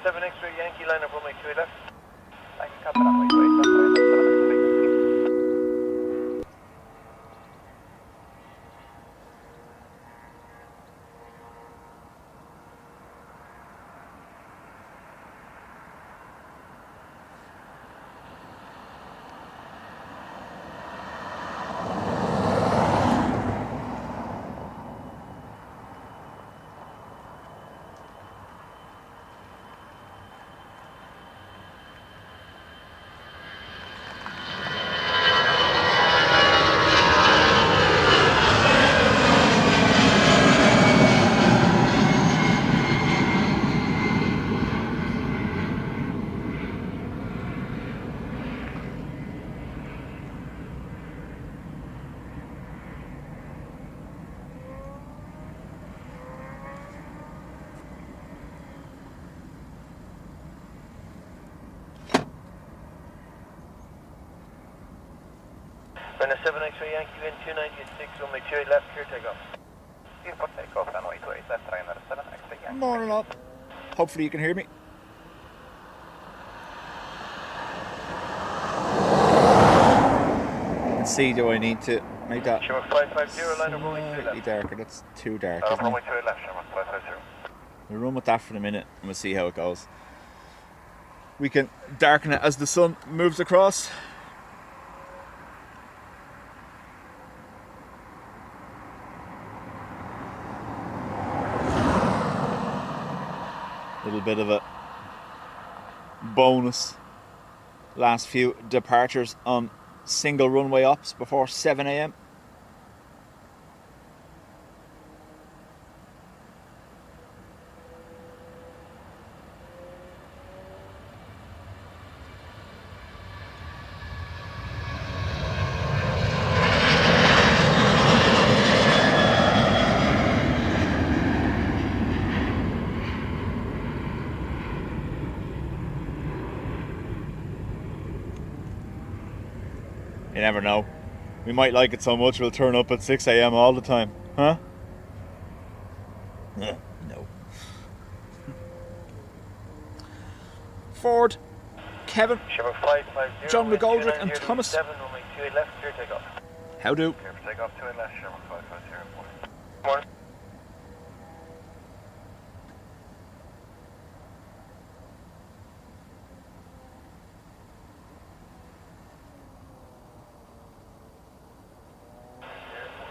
7 X-ray Yankee line up runway 28 left. Thank you, Captain. Runway 28 left. Runway 7 X-ray Yankee wind 296 runway 28 left, clear takeoff. Beautiful takeoff, runway 28 left, Ryanair 7 X-ray Yankee. Morning up. Hopefully you can hear me. Let's see, do I need to make that Shimmer 550 line up runway 28 slightly left. darker? That's too dark, isn't Runway it? 28 left, Shimmer 550. We'll run with that for a minute and we'll see how it goes. We can darken it as the sun moves across. Little bit of a bonus. Last few departures on single runway ops before 7 a.m. You never know. We might like it so much we'll turn up at 6 a.m. all the time. Huh? No. Ford, Kevin, Shimmer 550 John runway McGoldrick and 290 Thomas. 7 runway 28 left, clear takeoff. How do? Clear for takeoff, 28 left, Shimmer 550. Morning. Morning.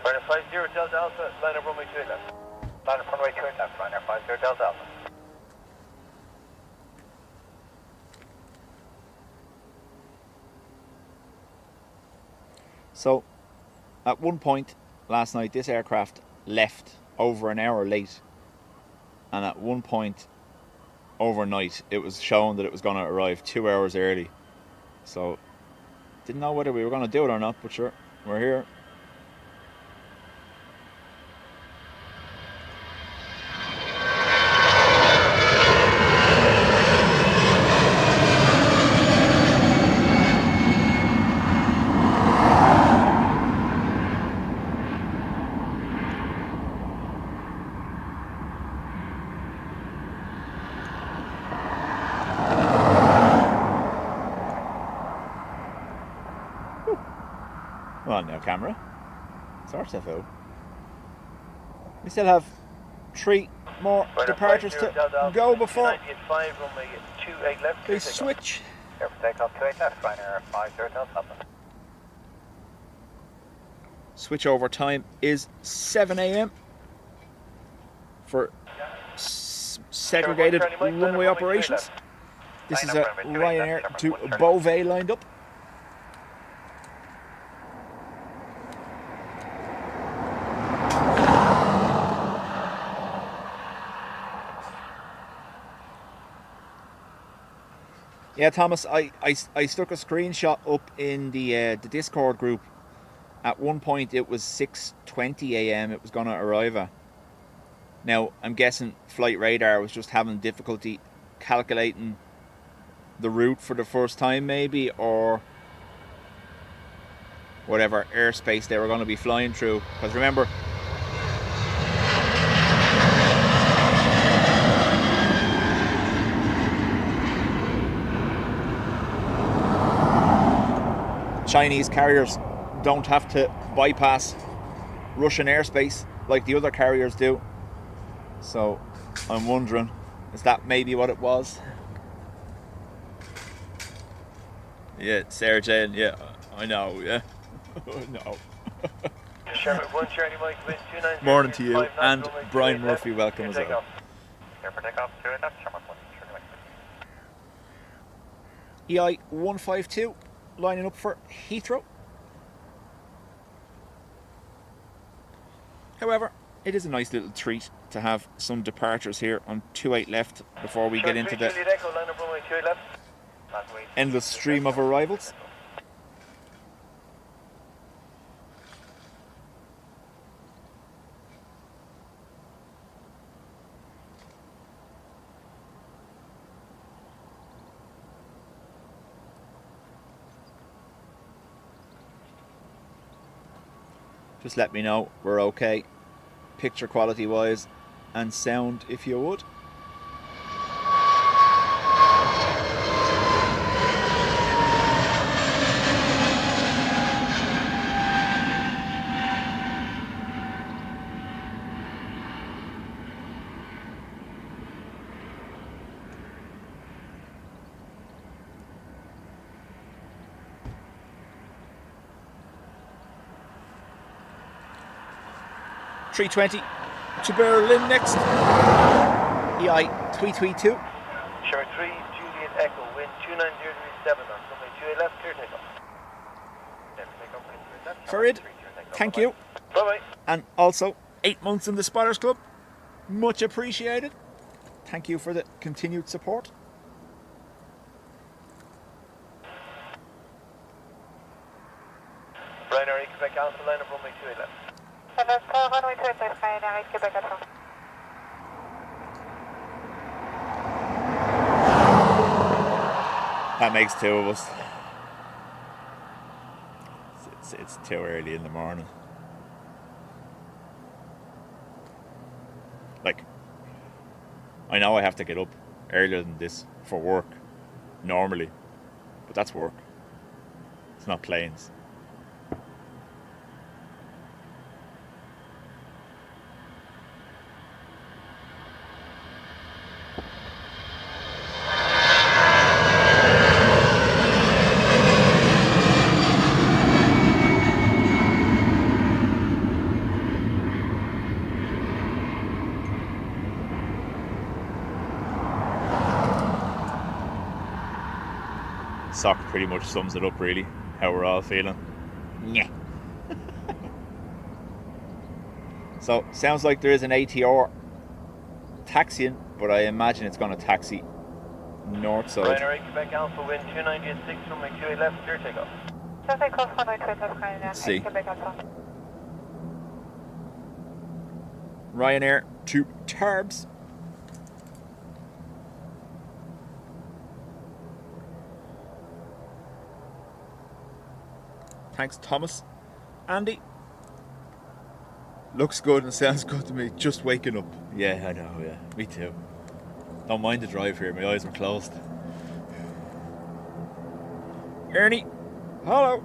Runway 50 Delta Alpha, line up runway 28 left. Line up runway 28 left, Ryanair 50 Delta Alpha. So, at one point last night, this aircraft left over an hour late. And at one point overnight, it was shown that it was going to arrive 2 hours early. So, didn't know whether we were going to do it or not, but sure, we're here. Come on now, camera. Sort yourself out. We still have 3 more departures to go before 95 runway 28 left, they clear takeoff. switch. Clear for takeoff, 28 left, Ryanair 50 Delta Alpha. Switch over time is 7 a.m. for segregated runway operations. This is a Ryanair to Beauvais lined up. Yeah, Thomas, I stuck a screenshot up in the Discord group. At one point it was 6:20 a.m. it was going to arrive at. Now, I'm guessing Flight Radar was just having difficulty calculating the route for the first time maybe, or whatever airspace they were going to be flying through. Because remember, Chinese carriers don't have to bypass Russian airspace like the other carriers do. So I'm wondering, is that maybe what it was? Yeah, Sarah Jane, yeah, I know, yeah. No. Sherman 1 Charlie Mike, wind 290. Morning to you, and Brian Murphy, welcome as well. Clear for takeoff, 2 left, Sherman 1 Charlie Mike. EI 152 lining up for Heathrow. However, it is a nice little treat to have some departures here on 28 left before we get into the endless stream of arrivals. Just let me know we're okay, picture quality wise, and sound if you would. .320 to Berlin next. EI 332. Sure 3 Juliet Echo, wind 290.7 on runway 28 left, clear takeoff. Farid, thank you. Bye bye. And also 8 months in the Spotters Club, much appreciated. Thank you for the continued support. Ryanair, Quebec Alpha, line up runway 28 left. Runway 28 left, Ryanair, Quebec Alpha. That makes 2 of us. It's too early in the morning. Like, I know I have to get up earlier than this for work, normally, but that's work. It's not planes. Sock pretty much sums it up, really, how we're all feeling. Yeah. So, sounds like there is an ATR taxiing, but I imagine it's going to taxi north side. Ryanair, Quebec Alpha, wind 290.6, runway 28 left, clear takeoff. Let's see. Ryanair to Tarbes. Thanks, Thomas. Andy. Looks good and sounds good to me. Just waking up. Yeah, I know, yeah. Me too. Don't mind the drive here. My eyes were closed. Ernie. Hello.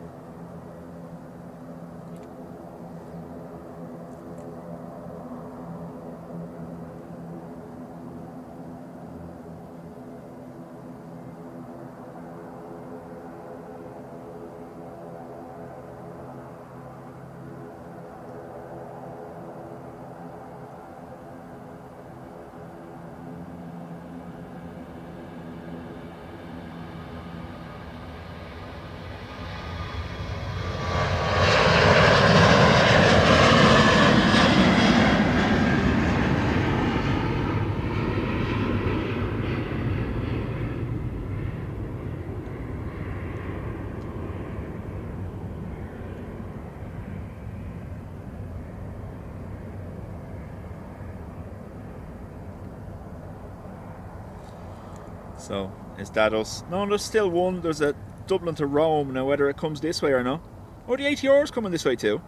So, is that us? No, there's still one. There's a Dublin to Rome. Now, whether it comes this way or not. Oh, the ATR's coming this way too.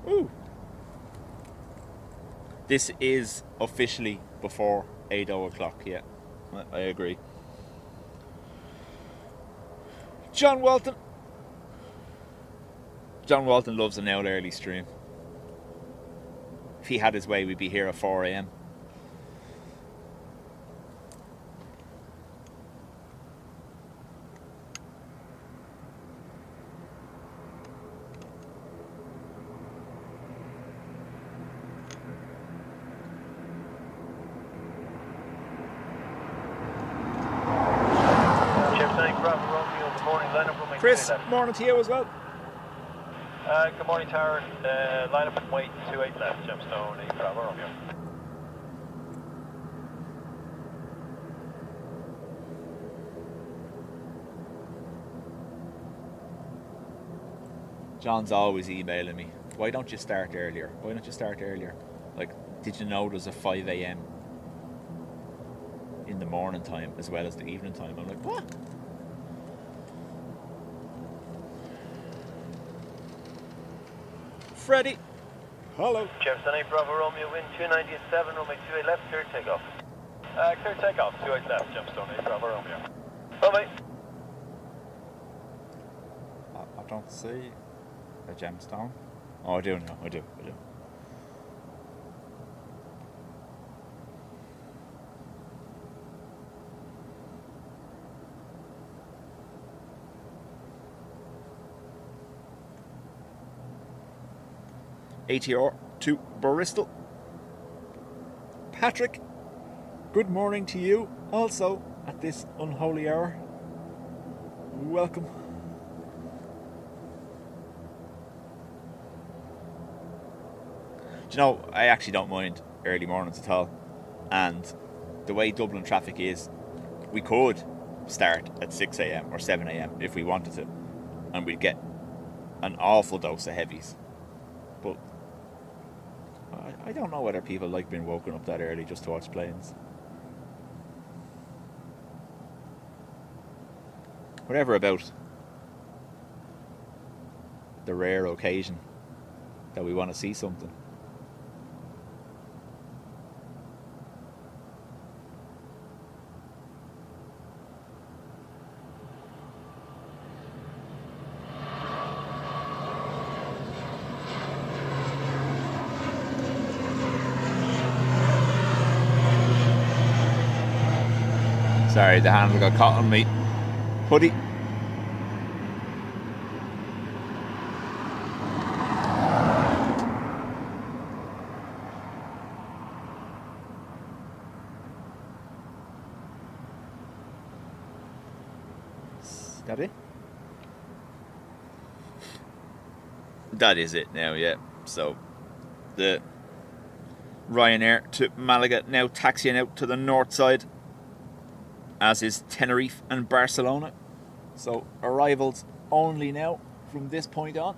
Ooh. This is officially before 8 o'clock, yeah. I agree. John Walton. John Walton loves an out early stream. If he had his way, we'd be here at 4 a.m. Chris, morning to you as well. Good morning, Tower. Line up at weight 28 left, Gemstone, 8 Bravo Romeo. John's always emailing me. Why don't you start earlier? Why don't you start earlier? Like, did you know there's a 5 a.m. in the morning time as well as the evening time? I'm like, what? Freddie. Hello. Jefferson 8 Bravo Romeo, wind 290 at 7, runway 28 left, clear takeoff. Clear takeoff, 28 left, Gemstone, 8 Bravo Romeo. Bye-bye. I don't see a gemstone. Oh, I do now. I do. ATR to Bristol. Patrick, good morning to you also at this unholy hour. Welcome. Do you know, I actually don't mind early mornings at all. And the way Dublin traffic is, we could start at 6 a.m. or 7 a.m. if we wanted to. And we'd get an awful dose of heavies. But I don't know whether people like being woken up that early just to watch planes. Whatever about the rare occasion that we want to see something. Sorry, the handle got caught on me. Hoodie. Is that it? That is it now, yeah. So, the Ryanair to Malaga now taxiing out to the north side, as is Tenerife and Barcelona. So arrivals only now from this point on.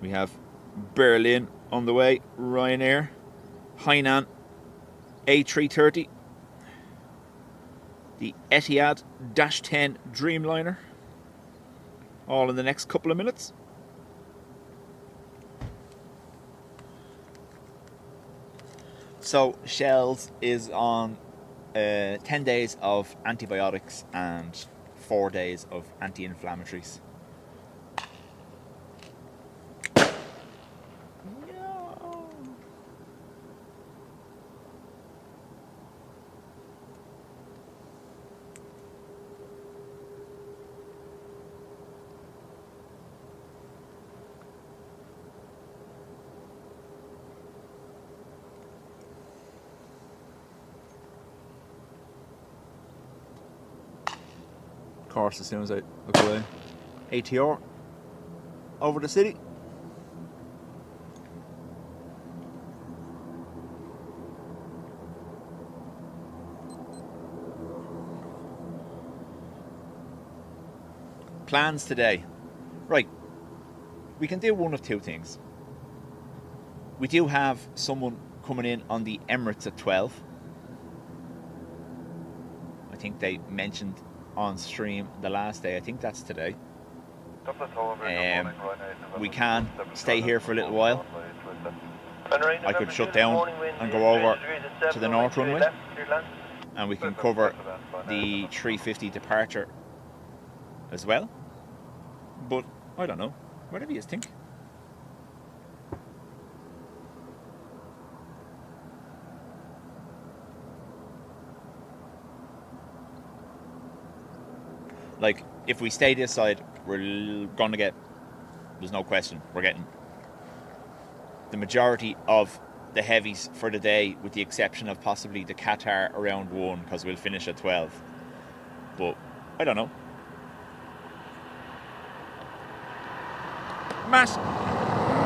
We have Berlin on the way, Ryanair, Hainan, A330, the Etihad -10 Dreamliner, all in the next couple of minutes. So Shells is on 10 days of antibiotics and 4 days of anti-inflammatories. No. Of course, as soon as I look away, ATR over the city. Plans today. Right. We can do one of two things. We do have someone coming in on the Emirates at 12. I think they mentioned on stream the last day. I think that's today. We can stay here for a little while. I could shut down and go over to the north runway, and we can cover the 350 departure as well. But I don't know, whatever you think. Like, if we stay this side, we're gonna get, there's no question, we're getting the majority of the heavies for the day, with the exception of possibly the Qatar around 1, because we'll finish at 12. But I don't know. Matt,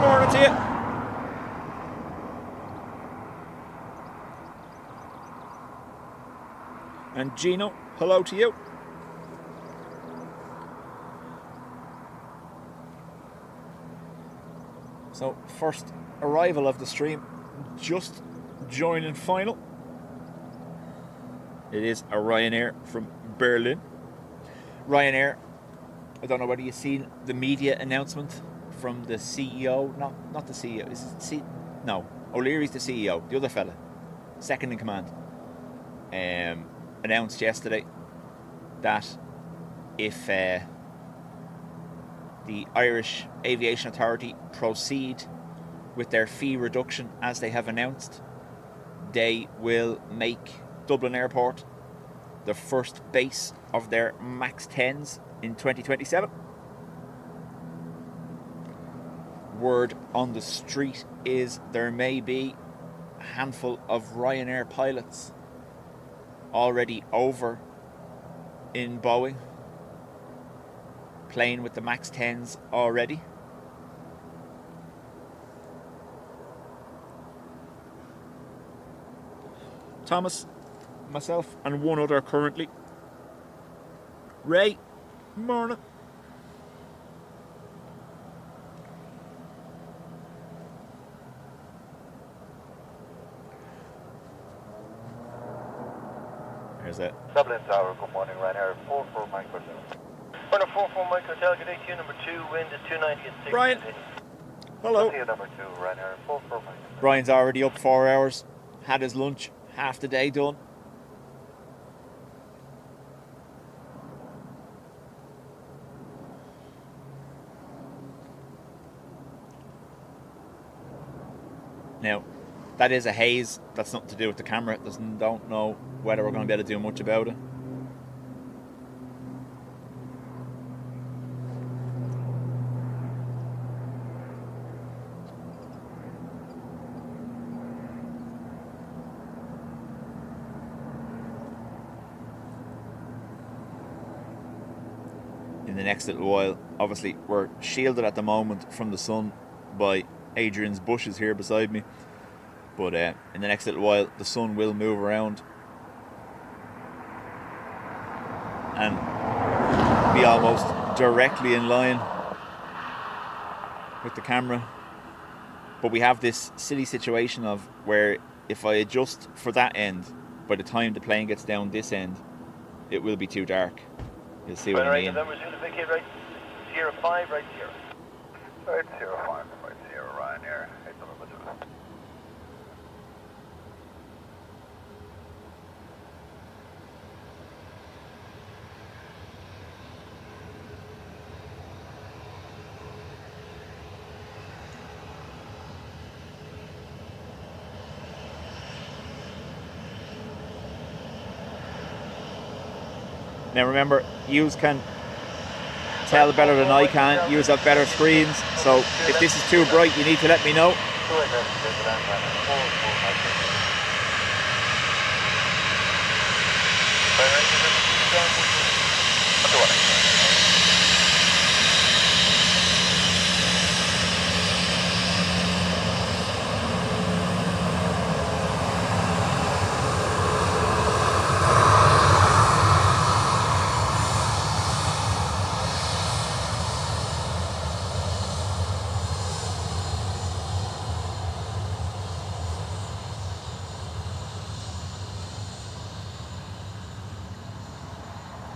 morning to you. And Gino, hello to you. So, first arrival of the stream, just joining final. It is a Ryanair from Berlin. Ryanair, I don't know whether you've seen the media announcement from the CEO, not the CEO, is it no, O'Leary's the CEO, the other fella, second in command, announced yesterday that if the Irish Aviation Authority proceed with their fee reduction as they have announced, they will make Dublin Airport the first base of their MAX 10s in 2027. Word on the street is there may be a handful of Ryanair pilots already over in Boeing, playing with the MAX 10s already. Thomas, myself, and one other currently. Ray, morning. There's it. Dublin Tower, good morning, Ryanair, 44 Mike Hotel. Runner 44 Mike Hotel, good day to you, number 2, wind is 290 at 6. Brian, hello. See you, number 2, Ryanair, 44 Mike Hotel. Brian's already up 4 hours, had his lunch, half the day done. Now, that is a haze. That's nothing to do with the camera. Don't know whether we're going to be able to do much about it. In the next little while, obviously we're shielded at the moment from the sun by Adrian's bushes here beside me, but in the next little while the sun will move around and be almost directly in line with the camera. But we have this silly situation of where if I adjust for that end, by the time the plane gets down this end, it will be too dark. You'll see what I mean. Right, right, 05, right 0. Right 05, right 0, Ryanair, 8 number 2. Now remember, you can tell better than I can. You have better screens, so if this is too bright, you need to let me know.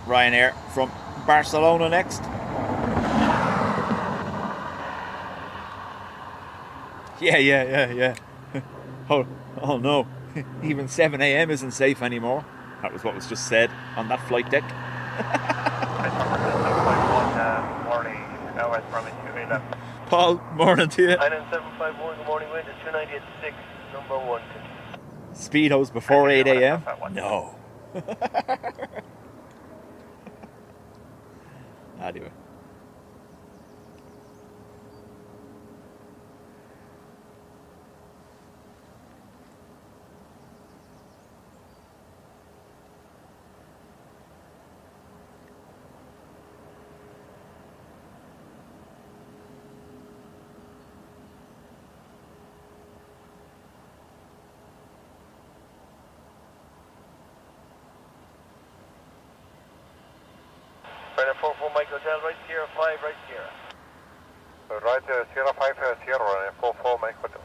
Ryanair from Barcelona next. Yeah. Oh no, even 7 a.m. isn't safe anymore. That was what was just said on that flight deck. Morning, West Bromwich 211. Paul, morning to you. Island 751, good morning, wind at 290 at 6, number 1. Speedos before 8 a.m.? No. Anyway. Ryanair 44 Mike Hotel, right Sierra 5, right Sierra. Right, Sierra 5, Sierra, Ryanair 44 Mike Hotel.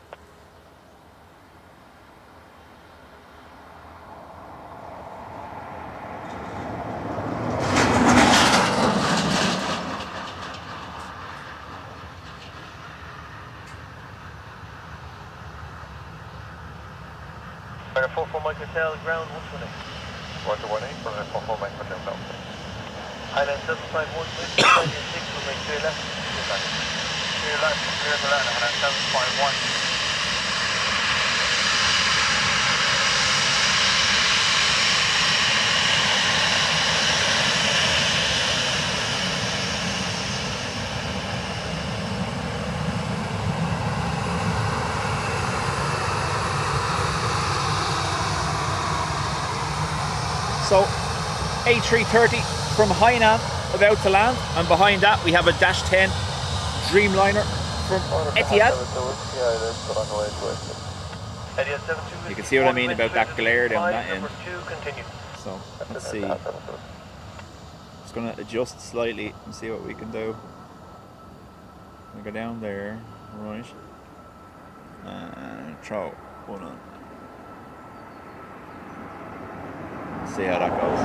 Ryanair 44 Mike Hotel, ground 128. 118, Ryanair 44 Mike Hotel, no. Island 751, wind 290 at 6, we'll make clear left. Clear left, clear to land, Ryanair 751. So, A330 from Hainan about to land, and behind that we have a Dash 10 Dreamliner from Etihad. You can see what I mean about that glare down that end. So, let's see. Just going to adjust slightly and see what we can do. We go down there, right, and throw one on. See how that goes.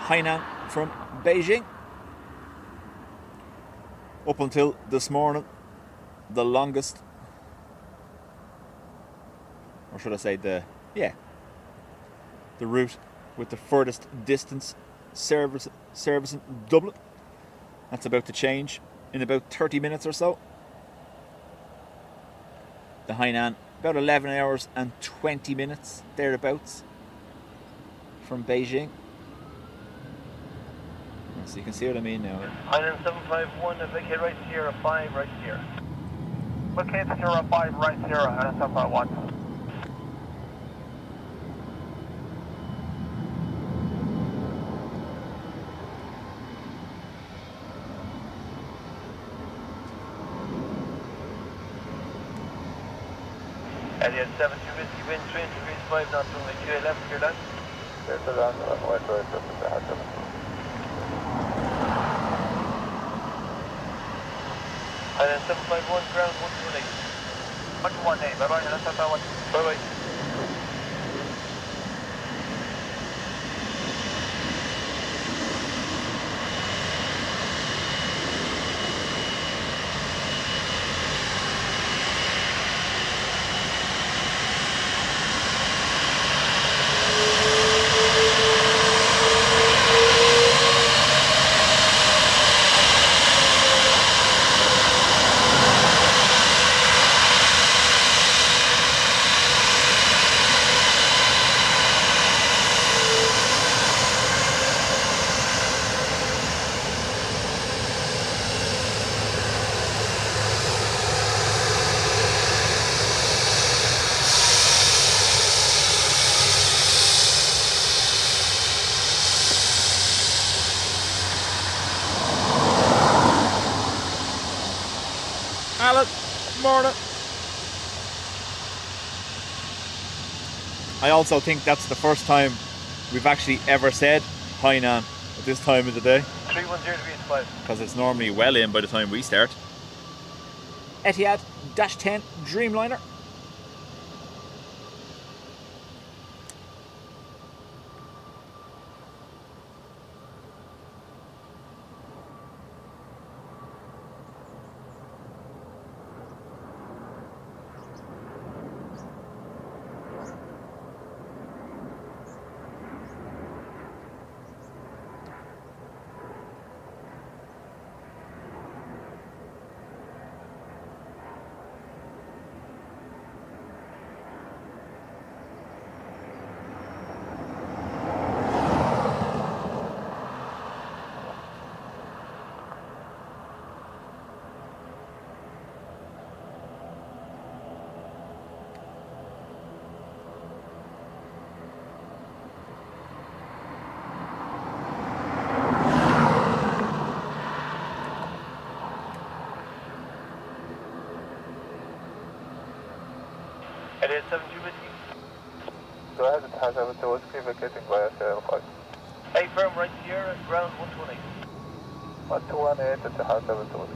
Hainan from Beijing. Up until this morning, the longest, or should I say the route with the furthest distance servicing Dublin. That's about to change in about 30 minutes or so. The Hainan, about 11 hours and 20 minutes thereabouts from Beijing. So you can see what I mean now. Island 751, vacate right Sierra 5, right Sierra. Vacate Sierra 5, right Sierra, Island 751. Elliot 72 Whiskey, wind 3 degrees 5 knots, runway 28 left, clear land. Clear to land, runway 28 left, Island 751, ground 118. 118, bye-bye, Island 751. Bye-bye. Alan, morning. I also think that's the first time we've actually ever said Hainan at this time of the day. 310 degrees 5. because it's normally well in by the time we start. Etihad -10 Dreamliner. It is 72 whiskey. Go ahead and pass over to us, give a getting via 5. Hey, firm right Sierra, ground 120. 118 at the house over to us.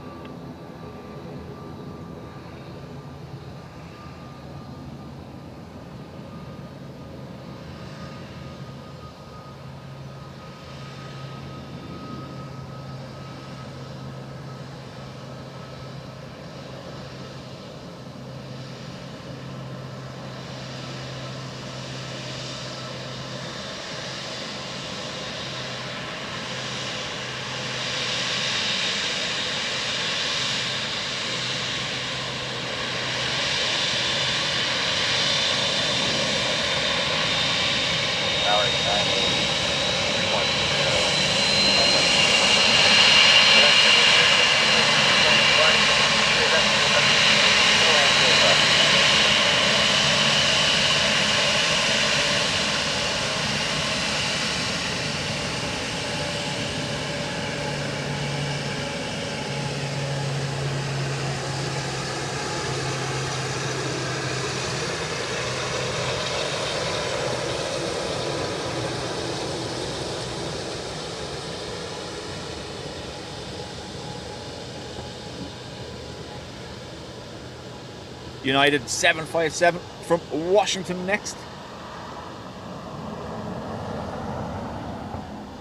United 757 from Washington next.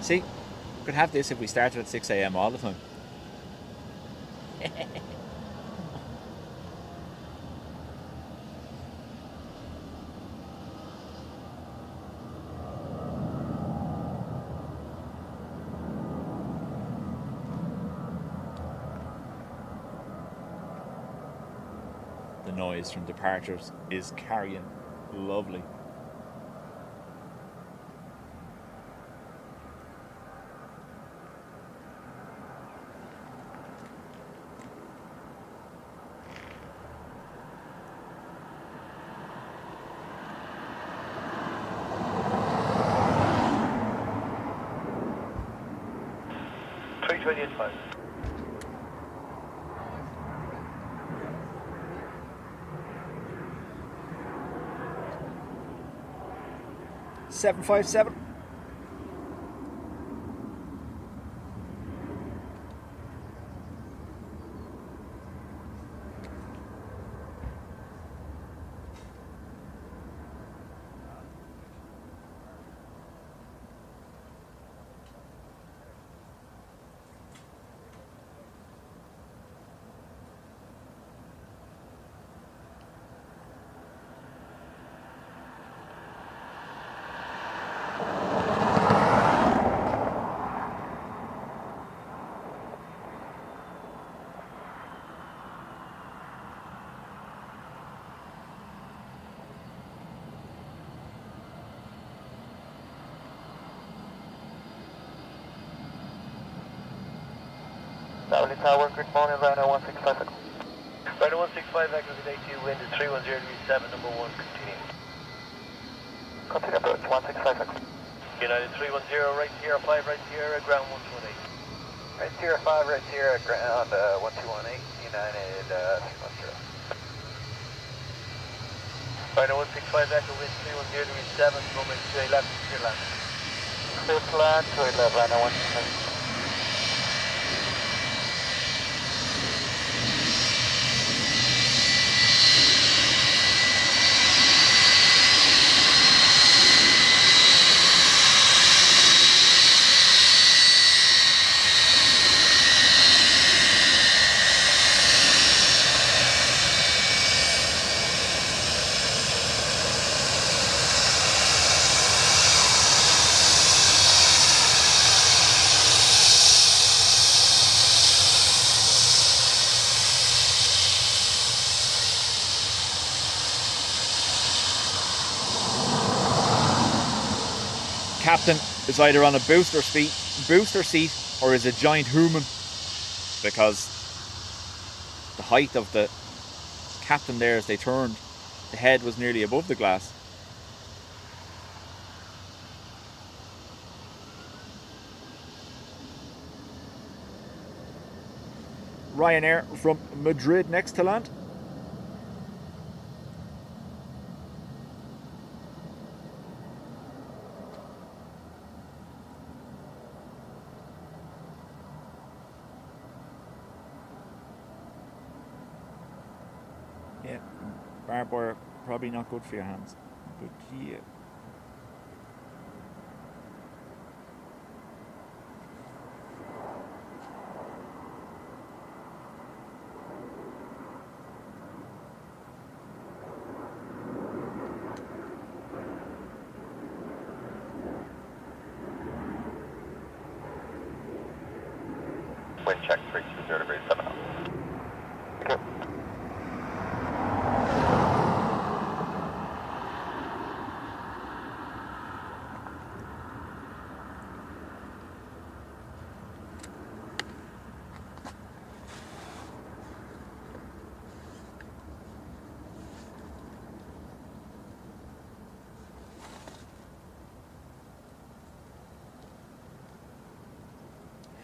See, could have this if we started at 6 a.m. all the time. The noise from departures is carrying lovely. $328.5. Seven 757. Dublin Tower, good morning, Ryanair 165. Ryanair 165, Echo Day 2, wind is 310 degrees 7, number 1, continue. Continue approach 165. United 310, right Sierra 5, right Sierra, ground 128. Right Sierra 5, right Sierra, ground 1218, United 310. Ryanair 165, Echo wind 310 degrees 7, moment 211, clear land. Clear to land, 211, Ryanair 165. captain is either on a booster seat or is a giant human, because the height of the captain there as they turned, the head was nearly above the glass. Ryanair from Madrid next to land. Yeah, barbed wire probably not good for your hands, but yeah. Wind check 320 degrees 7 knots. Okay.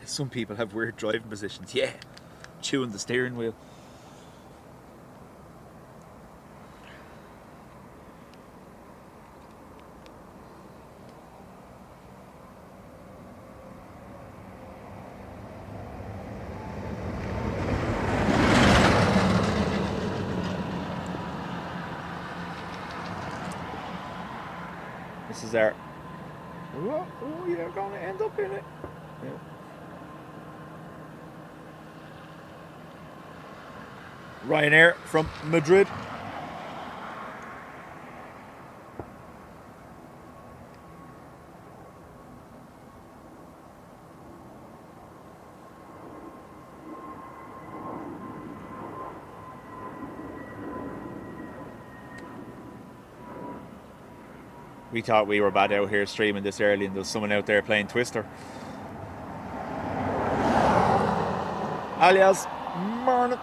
Some people have weird driving positions. Yeah, chewing the steering wheel. This is our... Oh, you're going to end up in it. Yeah. Ryanair from Madrid. We thought we were bad out here streaming this early and there's someone out there playing Twister. Alias, morning.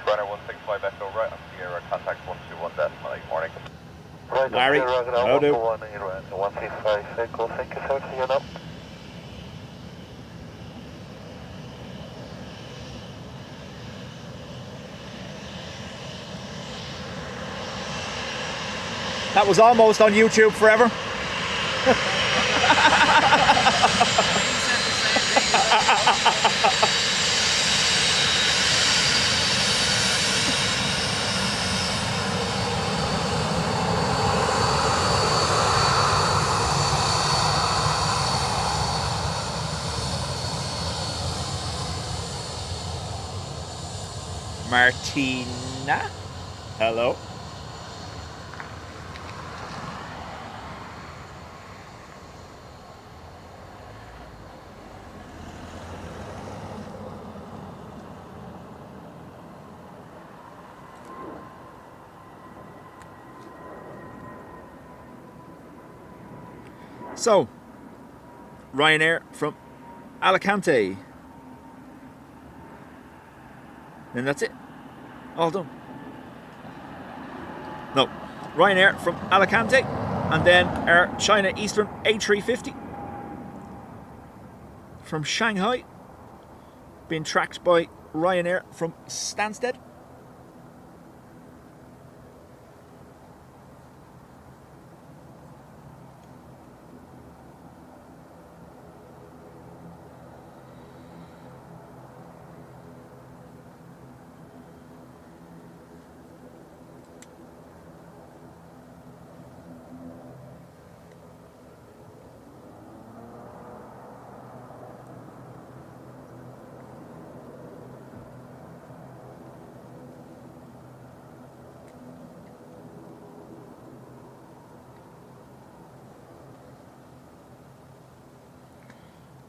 Runner 165 Echo right on Sierra, contact 121 decimal 8 morning. Right, Larry, how do? 165 Echo, thank you sir, see you now. That was almost on YouTube forever. Martina, hello. So, Ryanair from Alicante. And that's it. All done. No, Ryanair from Alicante. And then our China Eastern A350 from Shanghai, being tracked by Ryanair from Stansted.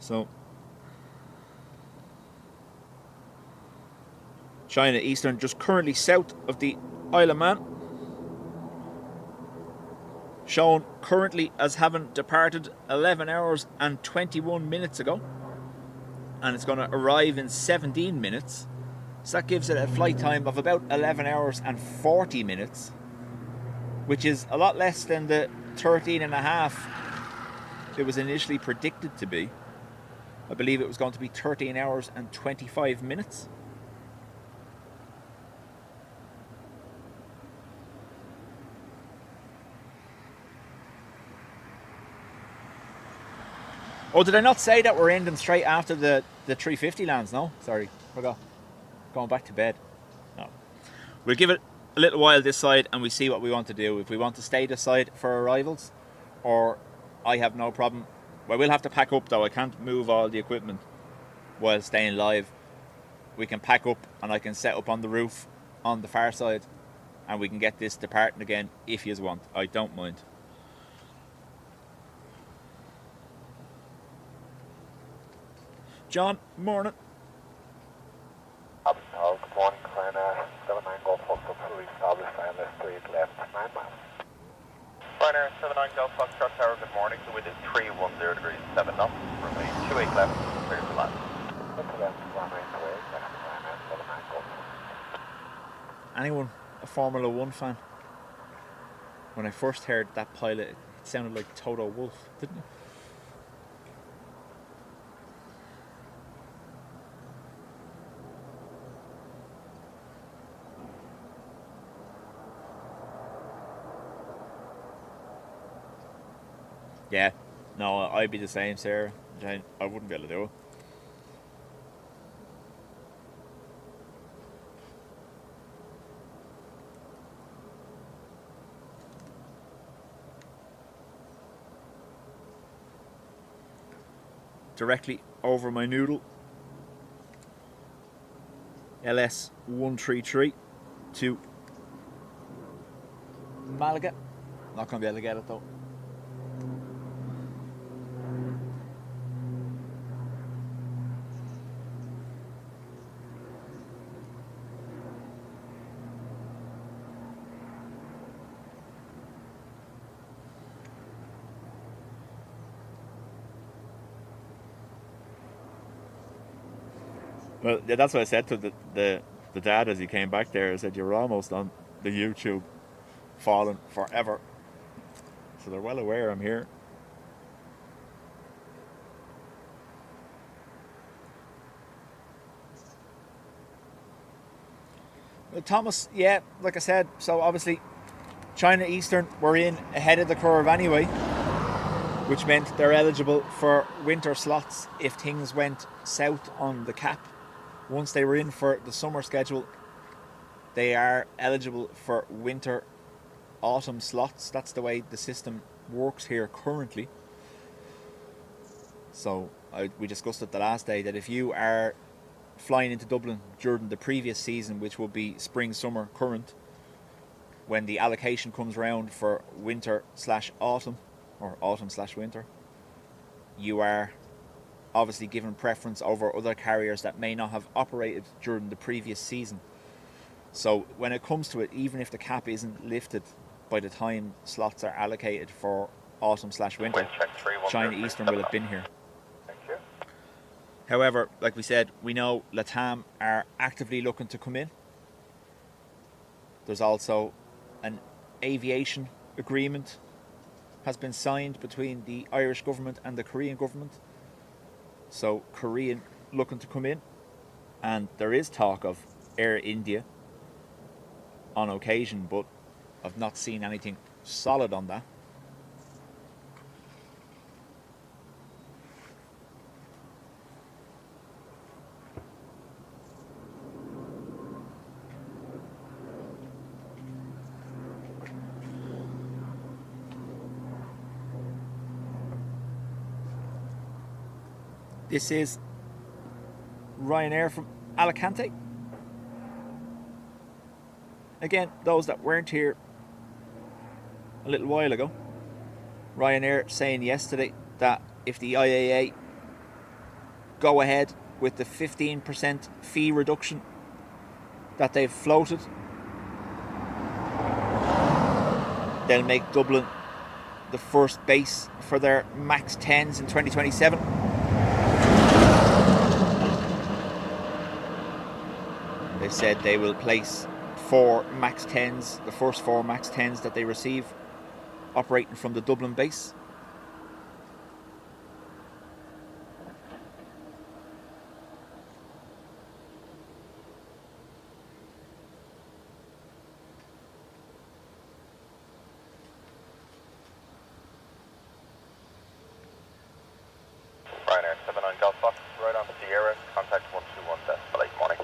So China Eastern just currently south of the Isle of Man, shown currently as having departed 11 hours and 21 minutes ago, and it's going to arrive in 17 minutes, so that gives it a flight time of about 11 hours and 40 minutes, which is a lot less than the 13 and a half it was initially predicted to be. I believe it was going to be 13 hours and 25 minutes. Oh, did I not say that we're ending straight after the 350 lands? No, sorry, forgot. Going back to bed. No. We'll give it a little while this side and we see what we want to do. If we want to stay this side for arrivals, or I have no problem. Well, we'll have to pack up though. I can't move all the equipment while staying live. We can pack up and I can set up on the roof on the far side and we can get this departing again if you want. I don't mind. John, morning. Good morning, Ryanair 79 Golf Foxtrot fully established ILS 38 left, 9 miles. Ryanair 79 Golf Foxtrot Tower, good morning. The wind is 310 degrees, 7 knots. Runway 28 left, clear to land. That's left, runway 28 left, Ryanair 79 Golf. Anyone a Formula 1 fan? When I first heard that pilot, it sounded like Toto Wolff, didn't it? Yeah, no, I'd be the same, Sarah. I wouldn't be able to do it. Directly over my noodle. LS 133 to Malaga. Not going to be able to get it though. Well, yeah, that's what I said to the dad as he came back there. I said, you're almost on the YouTube falling forever. So they're well aware I'm here. Well, Thomas, yeah, like I said, so obviously China Eastern were in ahead of the curve anyway, which meant they're eligible for winter slots if things went south on the cap. Once they were in for the summer schedule, they are eligible for winter, autumn slots. That's the way the system works here currently. So we discussed it the last day that if you are flying into Dublin during the previous season, which will be spring, summer, current, when the allocation comes round for winter / autumn, or autumn / winter, you are obviously given preference over other carriers that may not have operated during the previous season. So when it comes to it, even if the cap isn't lifted by the time slots are allocated for autumn / winter, China Eastern will have been here. Thank you. However, like we said, we know LATAM are actively looking to come in. There's also an aviation agreement has been signed between the Irish government and the Korean government. So Korean looking to come in, and there is talk of Air India on occasion, but I've not seen anything solid on that. This is Ryanair from Alicante. Again, those that weren't here a little while ago, Ryanair saying yesterday that if the IAA go ahead with the 15% fee reduction that they've floated. They'll make Dublin the first base for their MAX 10s in 2027. They said they will place 4 MAX 10s, the first 4 MAX 10s that they receive, operating from the Dublin base. Ryanair 79 Golf Fox, right on Sierra, contact 121 decimal 8, morning.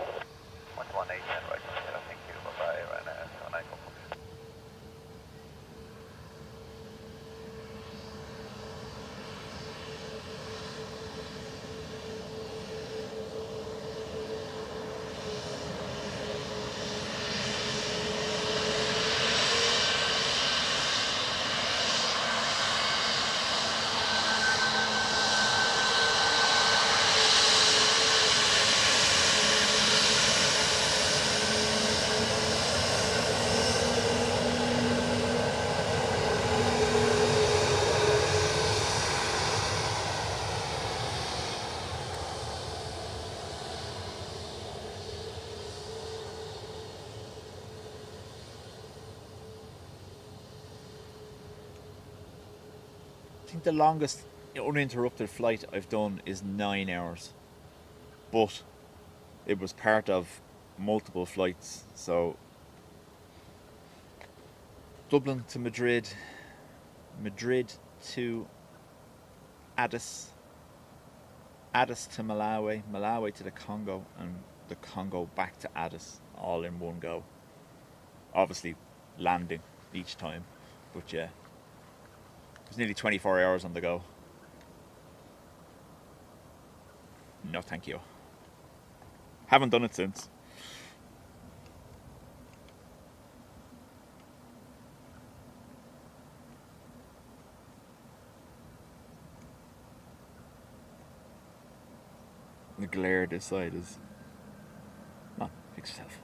118, right. Thank you. Bye-bye. Ryanair 79 Golf Fox. I think the longest uninterrupted flight I've done is 9 hours, but it was part of multiple flights. So Dublin to Madrid, Madrid to Addis, Addis to Malawi, Malawi to the Congo, and the Congo back to Addis, all in one go. Obviously landing each time, but yeah, it was nearly 24 hours on the go. No thank you. Haven't done it since. The glare this side is... Come on, fix yourself.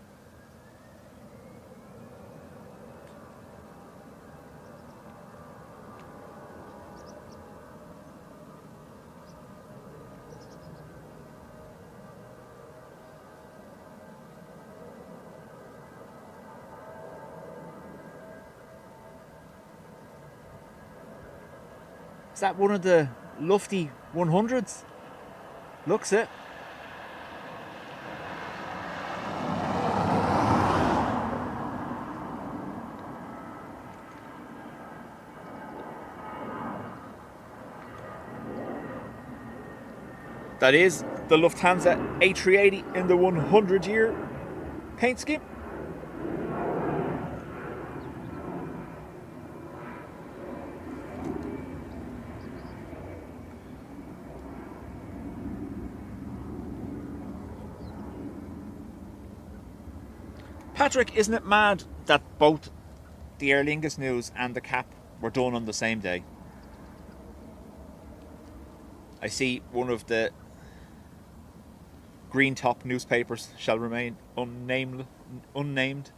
Is that one of the lofty 100s? Looks it. That is the Lufthansa A380 in the 100-year paint scheme. Patrick, isn't it mad that both the Aer Lingus news and the cap were done on the same day? I see one of the green top newspapers shall remain unnamed,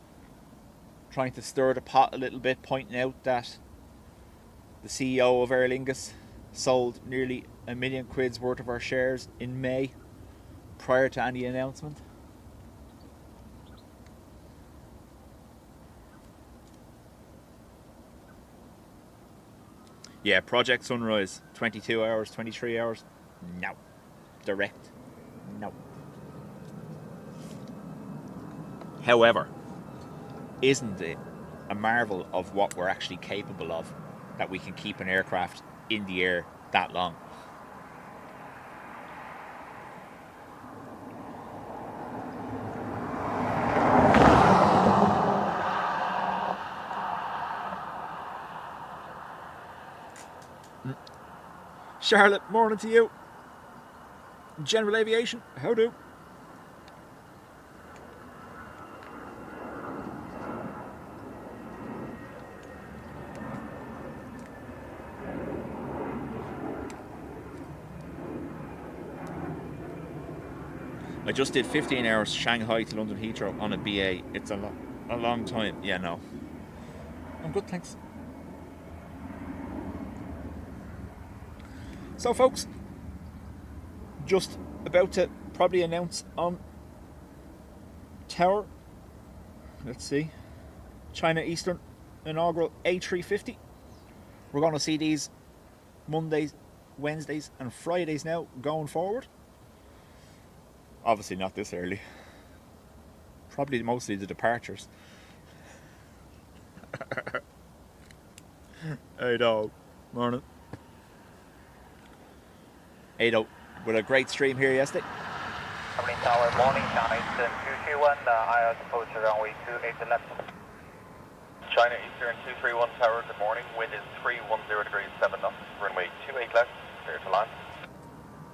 trying to stir the pot a little bit, pointing out that the CEO of Aer Lingus sold nearly £1 million worth of our shares in May prior to any announcement. Yeah, Project Sunrise, 22 hours, 23 hours. No. Direct. No. However, isn't it a marvel of what we're actually capable of, that we can keep an aircraft in the air that long? Charlotte, morning to you. General Aviation, how do? I just did 15 hours Shanghai to London Heathrow on a BA. It's a long time. Yeah, no. I'm good, thanks. So, folks, just about to probably announce on Tower. Let's see. China Eastern Inaugural A350. We're going to see these Mondays, Wednesdays and Fridays now going forward. Obviously not this early. Probably mostly the departures. Hey dog. Morning. Hey dog. With a great stream here yesterday. Dublin Tower, morning, China Eastern 231, IR approach runway 28 left. China Eastern 231 Tower, good morning. Wind is 310 degrees 7 knots. Runway 28 left, clear to land.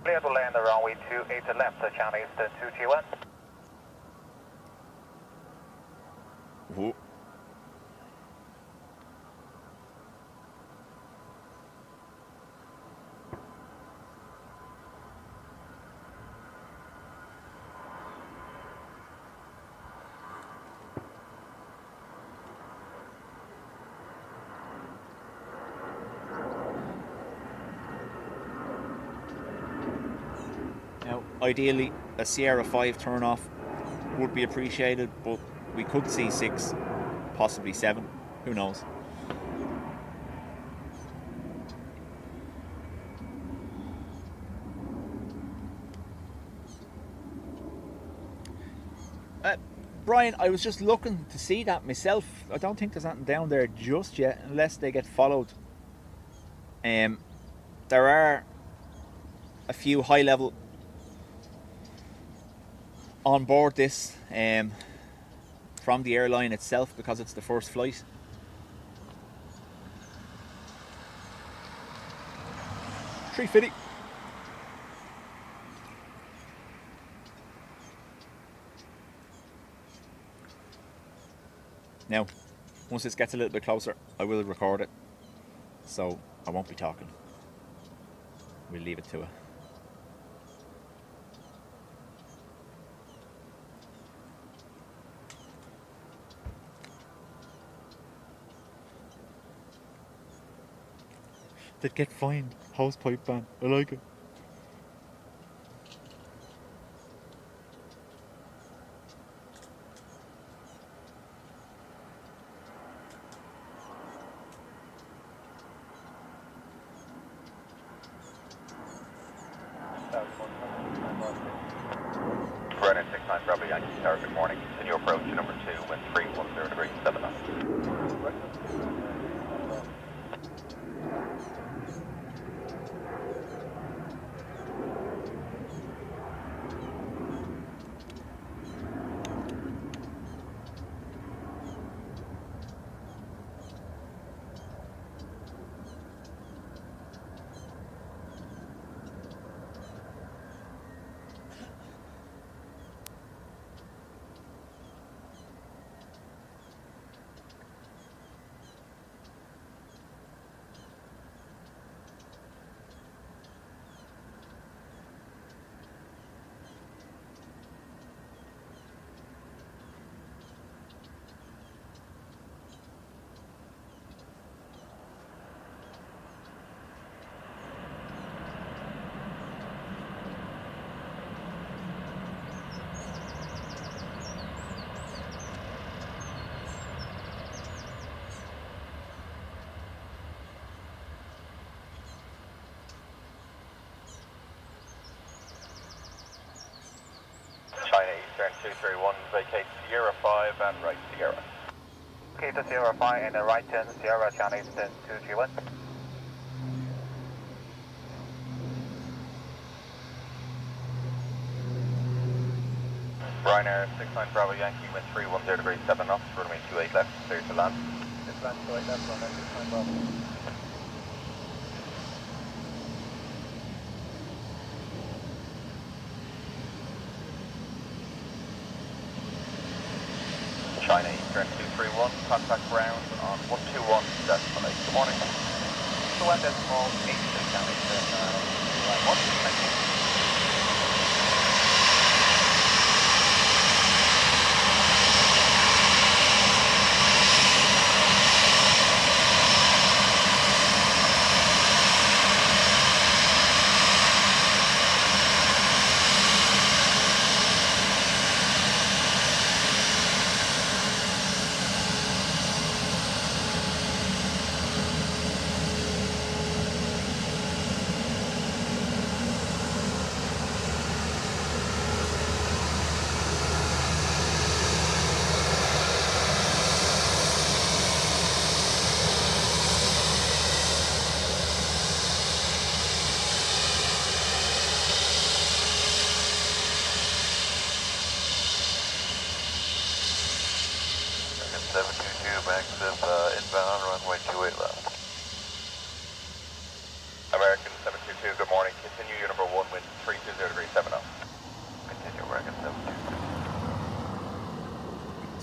Clear to land, runway 28 left, China Eastern 231. Ooh. Now, ideally, a Sierra 5 turn off would be appreciated, but we could see 6, possibly 7. Who knows? Brian, I was just looking to see that myself. I don't think there's anything down there just yet, unless they get followed. There are a few high-level on board this from the airline itself, because it's the first flight. $350. Now, once this gets a little bit closer, I will record it, so I won't be talking. We'll leave it to it. They'd get fined. Housepipe ban. I like it. Ryanair 69 Bravo Yankee Tower, good morning. Continue approach to number 2, wind 310 degrees 7 knots. China Eastern 231, vacate Sierra 5 and right Sierra. Okay, to Sierra 5 and right turn Sierra, China Eastern 231. Ryanair 69 Bravo Yankee, wind 310 degrees 7 knots, runway 28 left, clear to land. This land 28 left, runway 69 Bravo. China Eastern 231, contact ground on 121.8. Good morning. 1.8 China Eastern, line 1, thank you.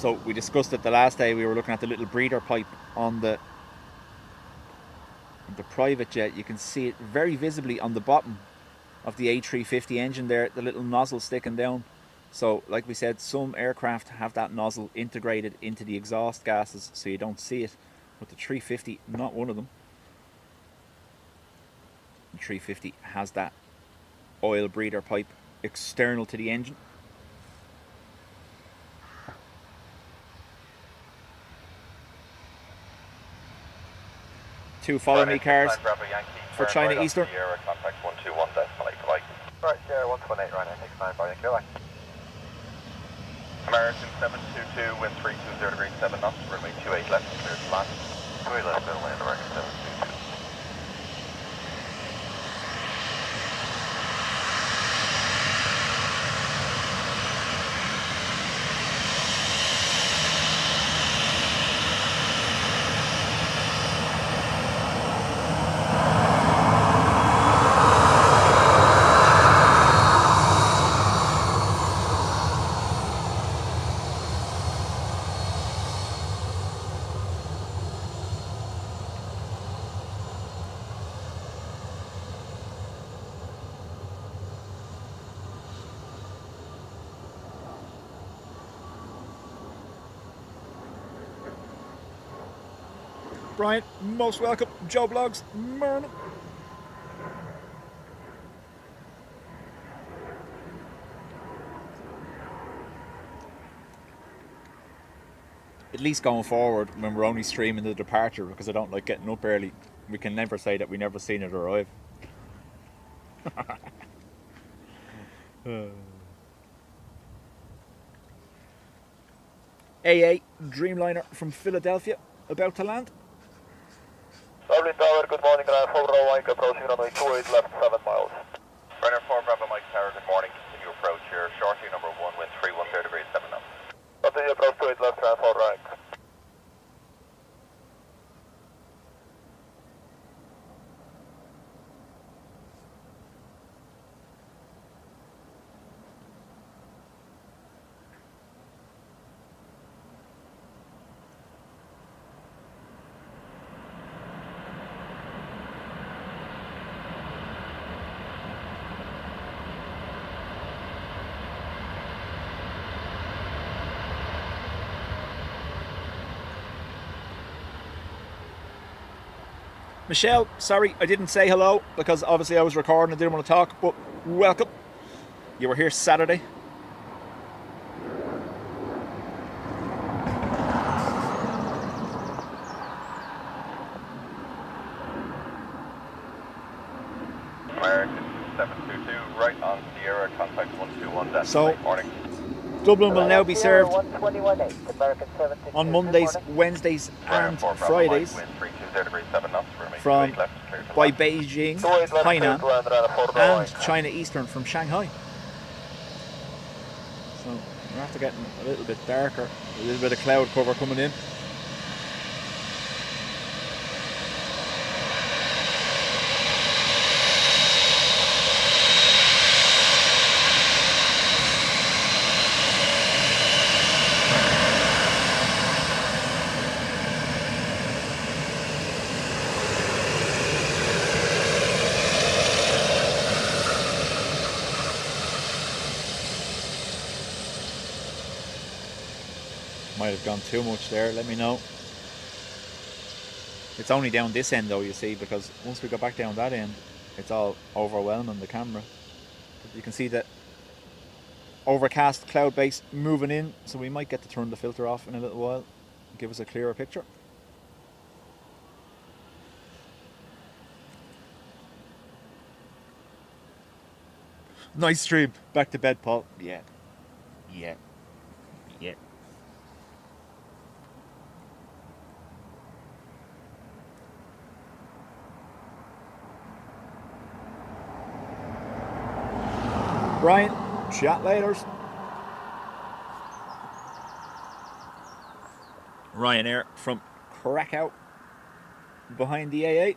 So we discussed it the last day. We were looking at the little breather pipe on the private jet. You can see it very visibly on the bottom of the A350 engine there, the little nozzle sticking down. So like we said, some aircraft have that nozzle integrated into the exhaust gases so you don't see it, but the 350, not one of them. The 350 has that oil breather pipe external to the engine. Two follow me cars for China Eastern. Sierra, contact 121 decimal 8 July. Right, Sierra 118, Ryanair 69 for Yankee, goodbye. American 722, wind 320 degrees 7 knots, runway 28 left, clear to land. 28 left, middle land, American 722. Brian, most welcome. Joe Blogs, morning. At least going forward, when we're only streaming the departure, because I don't like getting up early, we can never say that we never seen it arrive. AA Dreamliner from Philadelphia, about to land. Dublin Tower, good morning, Ryanair 4 Bravo Mike, approaching runway 28 left, 7 miles. Ryanair 4 Bravo Mike Tower, good morning. Continue approach here, shortly number 1, wind 310 degrees 7 knots. Continue approach 28 left, Ryanair 4 rank. Michelle, sorry I didn't say hello because obviously I was recording and didn't want to talk, but welcome. You were here Saturday. American 722, right on Sierra, contact 121 decimal So, 8 morning. Dublin will now be served 121.8, American 722, on Mondays, good morning. Wednesdays Ryanair and 4 Bravo Fridays Mike, wind 320 degrees 7 knots, runway from 28 left, clear to by land. Beijing, 28 left, clear Hainan to land, Ryanair 4 Bravo and Mike. China Eastern from Shanghai. So we're after getting a little bit darker, a little bit of cloud cover coming in. Might have gone too much there, let me know. It's only down this end though, you see, because once we go back down that end, it's all overwhelming the camera. But you can see that overcast cloud base moving in, so we might get to turn the filter off in a little while and give us a clearer picture. Nice stream. Back to bed, Paul. Yeah. Yeah. Yeah. Brian, chat later. Ryanair from Krakow behind the A8.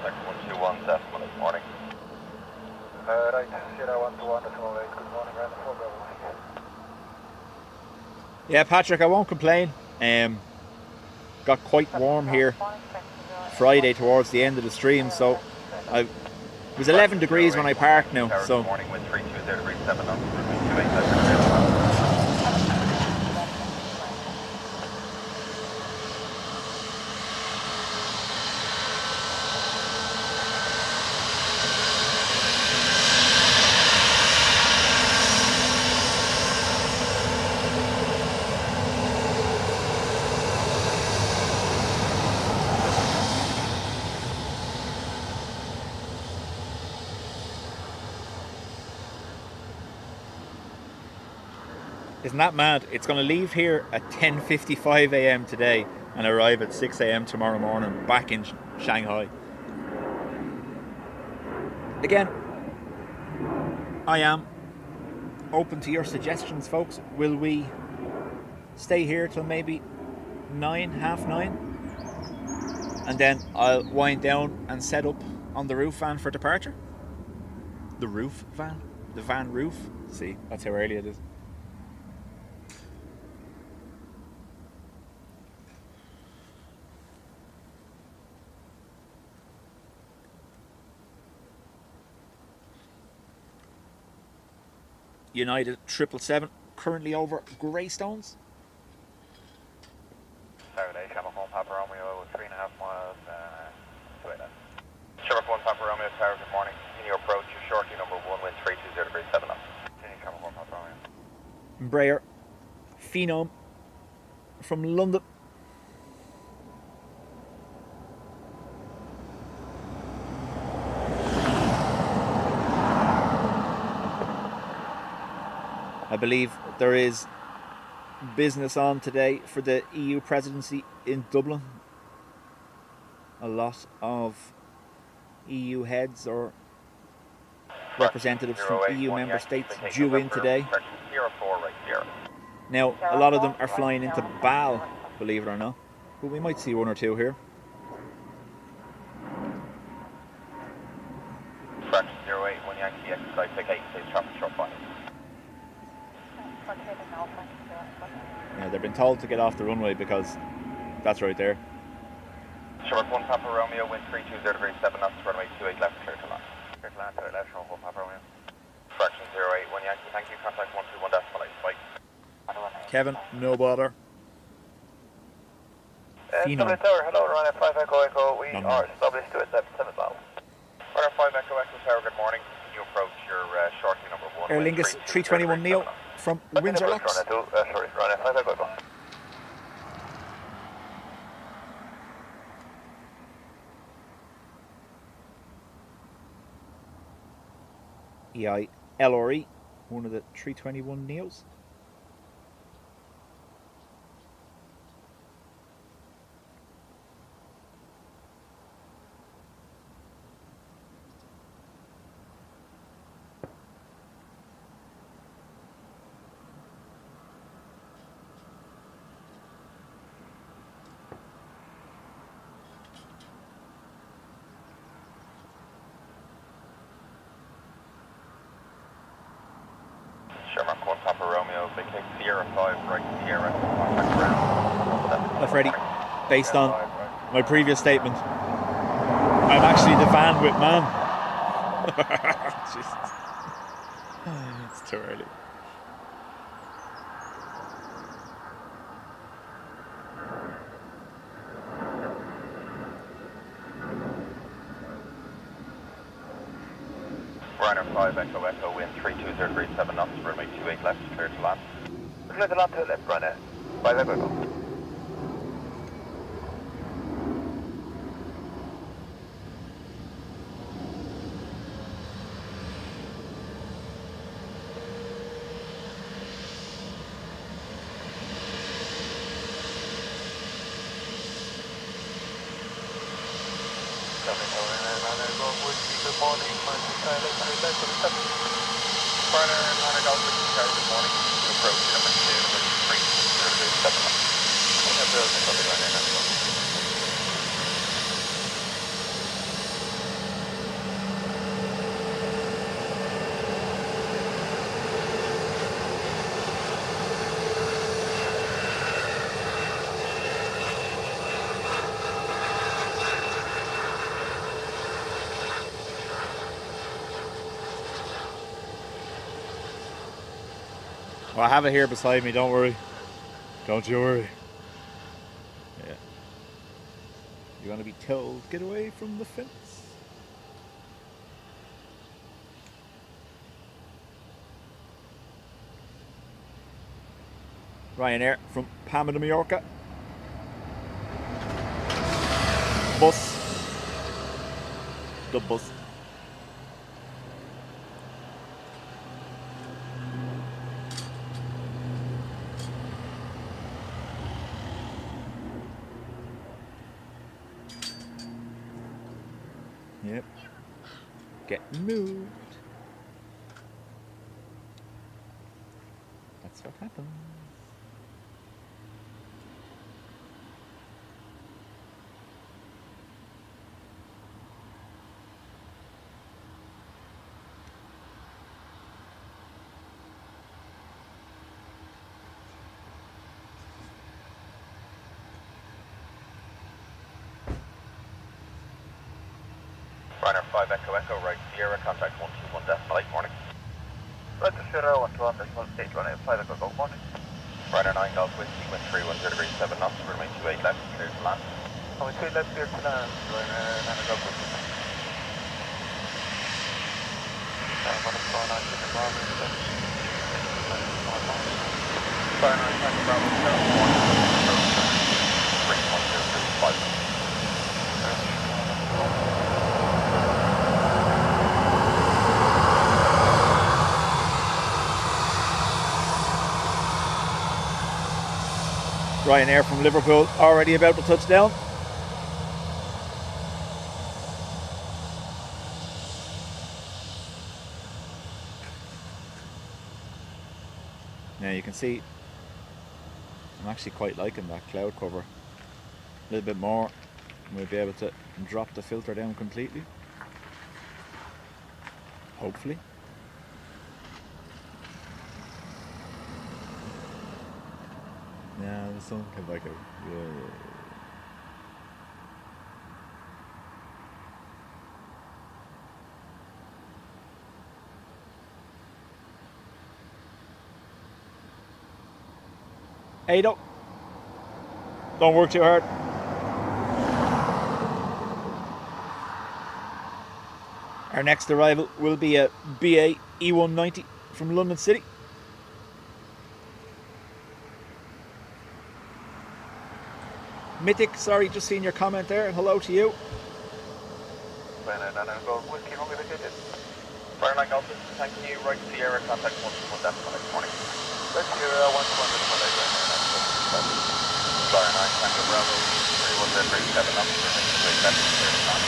contact 121 decimal 8 morning. Right, Sierra 121 decimal 8, good morning, Ryanair 4 Bravo Mike. Yeah, Patrick, I won't complain. Got quite warm here Friday towards the end of the stream, so it was 11 degrees when I parked now. So Good morning with 320 degrees 7 knots, runway 28 left clear to land. isn't that mad? It's going to leave here at 10:55 a.m. today and arrive at 6 a.m. tomorrow morning back in Shanghai. Again, I am open to your suggestions, folks. Will we stay here till maybe 9, half 9? And then I'll wind down and set up on the roof van for departure? The roof van? The van roof? See, that's how early it is. United 777 currently over Greystones. Saturday, Channel 1 Papa Romeo, 3.5 miles, 2 left. Sherlock 1 Papa Romeo Tower, good morning. Continue approach, your shortly number 1, wind 320 degrees 7 knots. Continue Channel 1 Papa Romeo. Embraer Phenom from London. I believe there is business on today for the EU presidency in Dublin. A lot of EU heads or representatives from EU member states due in today. Now, a lot of them are flying into Bâle, believe it or not, but we might see one or two here. Fraction 08, 1 Yankee exercise, take 8, safe traffic, short 5. Yeah, they've been told to get off the runway because that's right there. Sherlock 1 Papa Romeo, wind 320 degrees 7 knots, runway 28 left, clear to land. Clear to land, to left, Channel 1 Papa Romeo. Fraction 08, 1 Yankee, thank you, contact 121 decimal 8, bye. Kevin, no bother. Phenom. Dublin Tower, hello, Ryanair 5 Echo Echo, we No. are established to it, 7 miles. Ryanair 5 Echo Echo Tower, good morning. Continue approach, your shortly number 1, Aer wind Lingus 320 321 degrees Neo 7 knots. from Windsor Locks. Sorry, Ryanair 5 Echo Echo. EIDW, one of the 321 Neos. Sherlock 1 Papa Romeo, big take Sierra 5, right Sierra, contact ground. Now, Freddie, based on my previous statement, I'm actually the van with man. Jesus. It's too early. Ryanair 5 Echo Echo, wind 320 degrees 7 knots, runway 28 left, clear to land. Clear to land to left, Ryanair 5 Echo Echo. Good morning, Ryanair Golf Tower, good morning. Continue approach, number 2, wind 320 degrees 7 knots. Well, I have it here beside me, don't worry. Don't you worry. Yeah. You're going to be told, get away from the fence. Ryanair from Palma de Mallorca. Bus. The bus. Yep. Getting moved. That's what happens. Ryanair 5 Echo Echo, right Sierra, contact 121.8, morning. Right to Sierra, 121.8, Ryanair 5 Echo Go, morning. Ryanair 9 Golf Whiskey, wind 310 degrees 7 knots, runway 28 left, clear to land. Oh, we 2 left here to land, Ryanair 9 Golf Whiskey. What is going on with the Bravo? Ryanair 9 Bravo, 31035. Ryanair from Liverpool already about to touch down. Now you can see I'm actually quite liking that cloud cover. A little bit more and we'll be able to drop the filter down completely. Hopefully. Yeah, the sun can like it. Yeah. Hey, don't work too hard. Our next arrival will be a BA E190 from London City. Mythic, sorry, just seen your comment there. Hello to you. Ryanair 9 Golf Whiskey, home vacated. Ryanair 9 Golf Whiskey, thank you, right Sierra, contact 121.8, morning. Right Sierra, 121.8, Ryanair 9 Tango Bravo, 310 degrees 7 knots, runway 28 left, clear to land.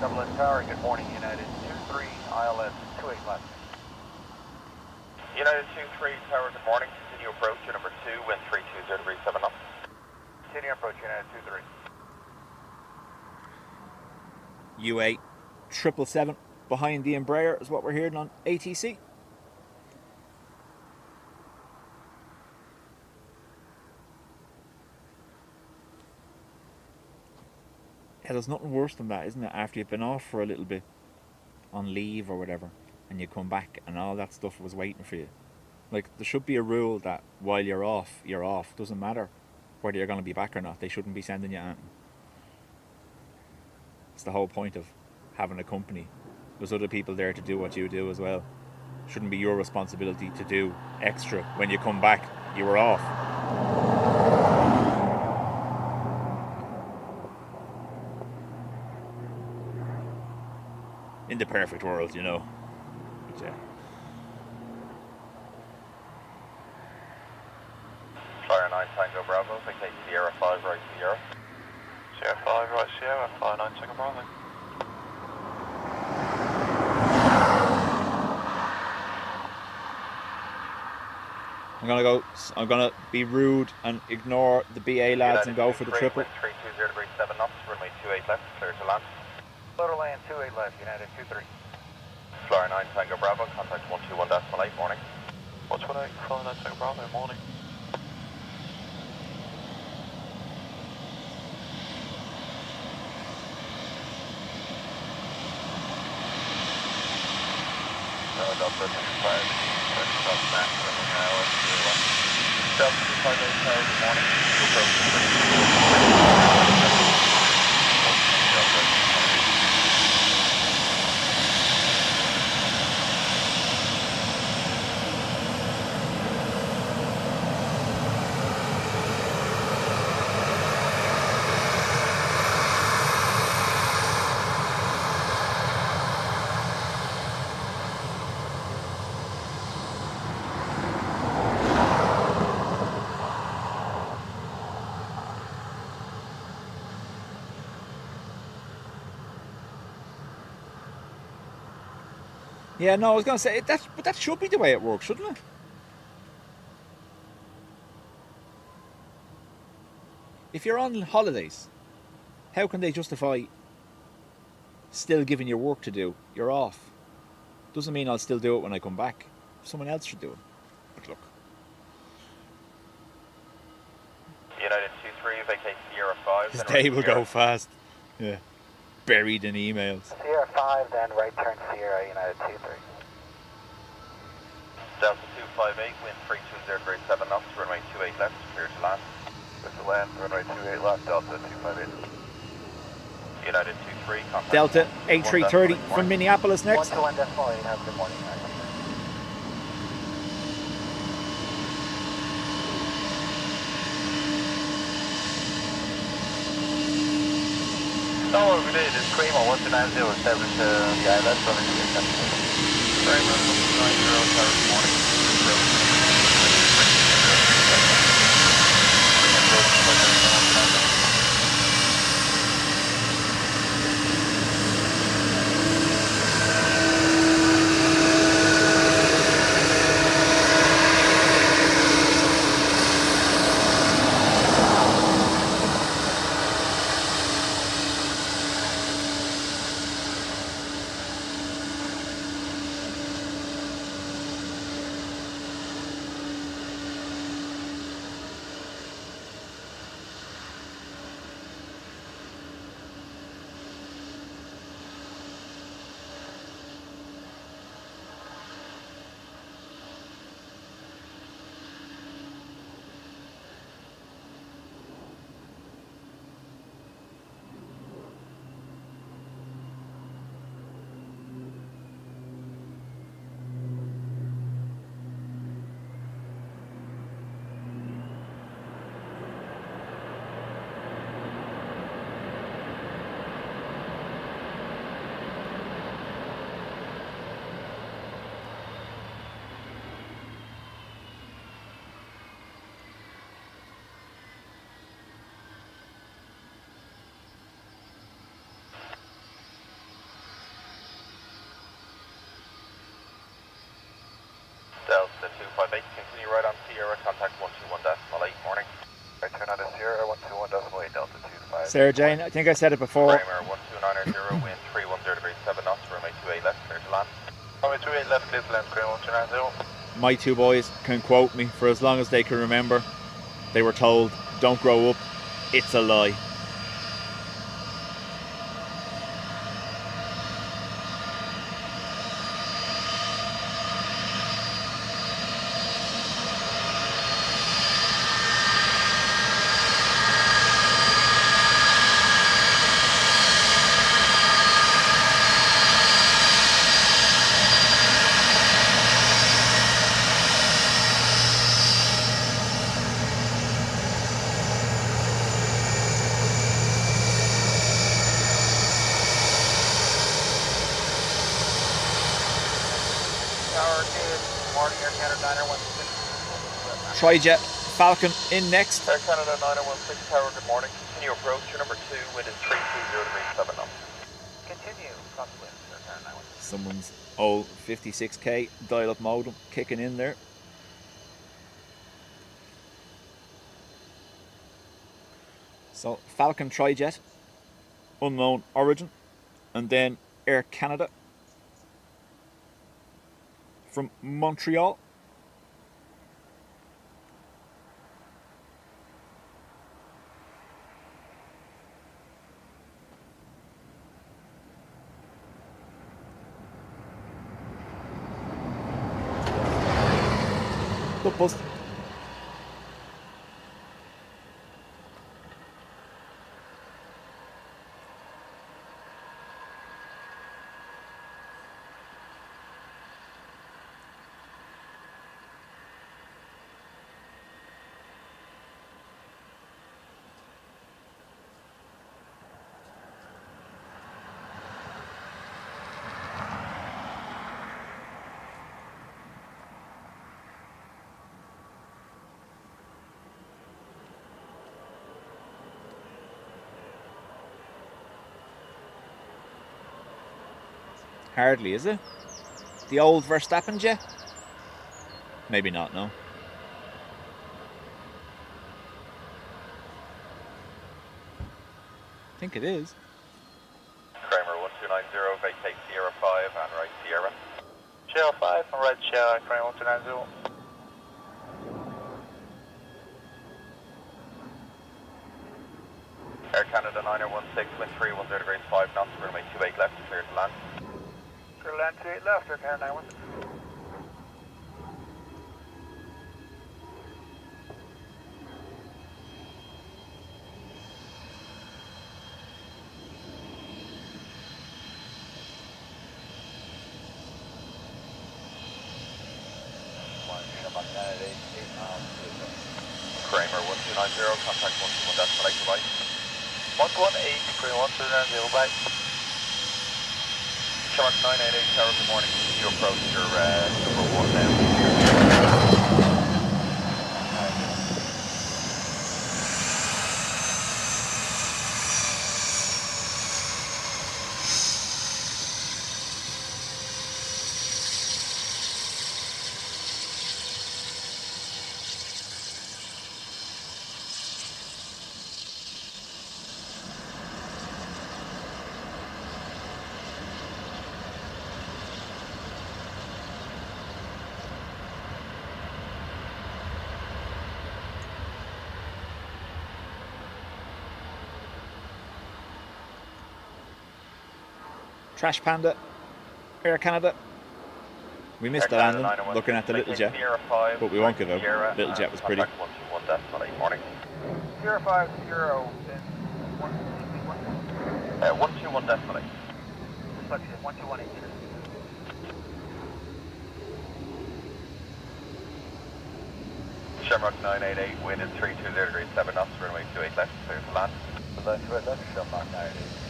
Dublin Tower, good morning, United 23, ILS 28 left. United 23 Tower, good morning. Continue approach to number 2, wind 320 degrees 7 knots. Continue approach, United 23. UA 777 behind the Embraer is what we're hearing on ATC. Yeah, there's nothing worse than that, isn't it? After you've been off for a little bit on leave or whatever, and you come back and all that stuff was waiting for you. Like, there should be a rule that while you're off, you're off. Doesn't matter whether you're going to be back or not. They shouldn't be sending you anything. It's the whole point of having a company. There's other people there to do what you do as well. Shouldn't be your responsibility to do extra when you come back. You were off. In the perfect world, you know. But yeah. Ryanair 9 Tango Bravo, vacate Sierra 5 right Sierra. Sierra 5 right Sierra, 59 Tango Bravo. I'm gonna be rude and ignore the BA lads and go for the triple. 320 degrees 7 knots, runway 28 left, clear to land. Total land 28 left, United 23. Flyer 9 Tango Bravo, contact 121.8, morning. 128, Flyer 9 Tango Bravo, morning. Delta 25, Delta Max, Delta 258 Tower, good morning. Yeah, no, I was going to say, but that should be the way it works, shouldn't it? If you're on holidays, how can they justify still giving you work to do? You're off. Doesn't mean I'll still do it when I come back. Someone else should do it. But look. United 23, vacate Sierra 5. His day will go fast. Yeah. Buried in emails. Sierra 5, then right turn Sierra, United 23. Delta 258, wind 320 grade 7 knots, runway 28 left, clear to land. Clear to land, runway 28 left, Delta 258. United 23, contact Delta 8330 1.8, from Minneapolis next. 121.8, have a good morning. No, we did. It's Cream on 1290, establish the island from the Kramer 90 Tower, good morning. Delta 258, continue right on Sierra, contact 121.8, morning. Right turn on to Sierra, 121.8, Delta 25. Sarah Jane, I think I said it before. Kramer 12990, wind 310 degrees 7 knots, runway 28 left, clear to land. Runway 28 left, clear to land, Kramer 1290. My two boys can quote me for as long as they can remember. They were told, don't grow up, it's a lie. Trijet Falcon in next. Air Canada 9016 Tower, good morning. Continue approach, your number 2, wind is 320 degrees 7 knots. Continue, Crosswind, Air Canada 916. Someone's old 56k dial-up modem kicking in there. So Falcon Trijet, unknown origin, and then Air Canada from Montreal. Good bus. Hardly, is it? The old Verstappen jet? Maybe not, no. I think it is. Kramer 1290, vacate Sierra 5 and right Sierra. Sierra 5 and right Sierra, Kramer 1290. Air Canada 9016, wind 310 degrees 5 knots, runway 28 left, clear to land. Clear to land 28 left, Air Canada 916. Kramer 1290, contact 121 decimal 8, goodbye. 118, Kramer 1290, bye. Shark 988 Tower, good morning. You approach your number 1 now. Trash Panda, Air Canada. We missed the landing, looking at the little jet, but we won't give out. Little jet was pretty. 121 decimal 8, morning. Sierra 5, 0, then 121 decimal 8. 1218. Shamrock 988, wind is 320 degrees 7 knots, runway 28 left, clear to land. Line 28 left, Shamrock 988.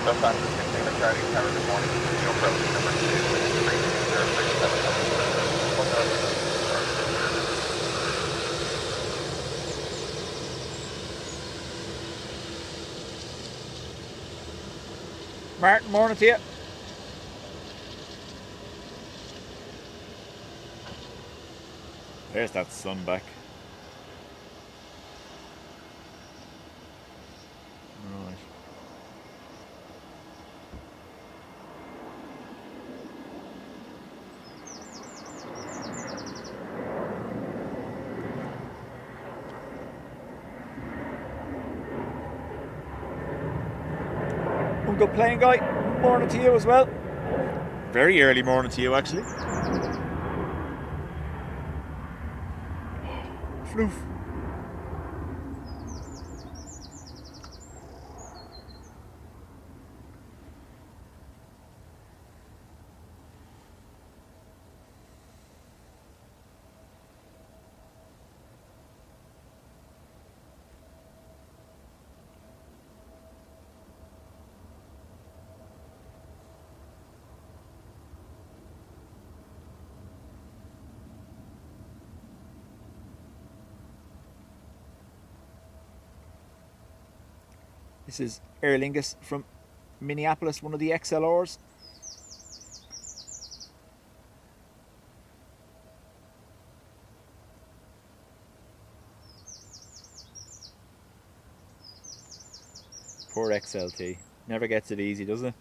Los Angeles, container Charlie Tower, good morning. You approach number 2, wind is 320 Martin, morning to you. There's that sun back. Right. Good playing, guy. Morning to you as well. Very early morning to you, actually. Floof. This is Aer Lingus from Minneapolis, one of the XLRs. Poor XLT. Never gets it easy, does it?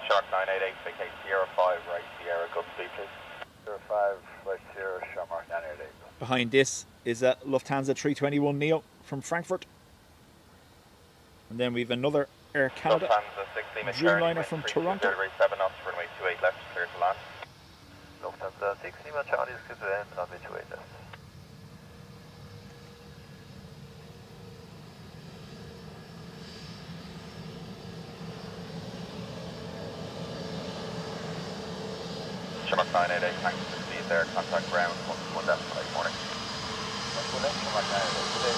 Shark 988, vacate Sierra 5, right Sierra, good speed please. Sierra 5, right Sierra, Shamrock 988. Behind this is a Lufthansa 321 Neo from Frankfurt. And then we've another Air Canada Lufthansa 16 Dreamliner from Toronto. 7 knots, runway 28 left, clear to land. Lufthansa 60 Charlie is clear to land, runway 28 left. Shamrock 988, thanks for the speed there, contact ground, 1 decimal 8 morning. One left, Shamrock 988 today.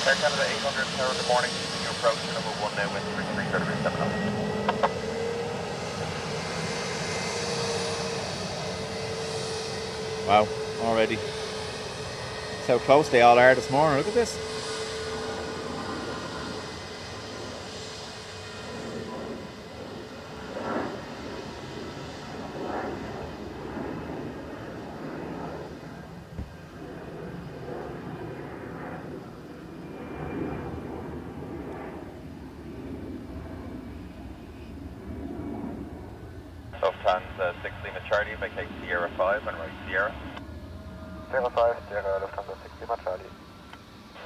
Air Canada 800, Tower, good morning. Continue approach to number 1 now, wind 33 degrees 7 knots. Wow, already. That's how close they all are this morning. Look at this. Lufthansa 16 Charlie, vacate Sierra 5 and right Sierra. Sierra 5, Sierra, Lufthansa 60 Charlie.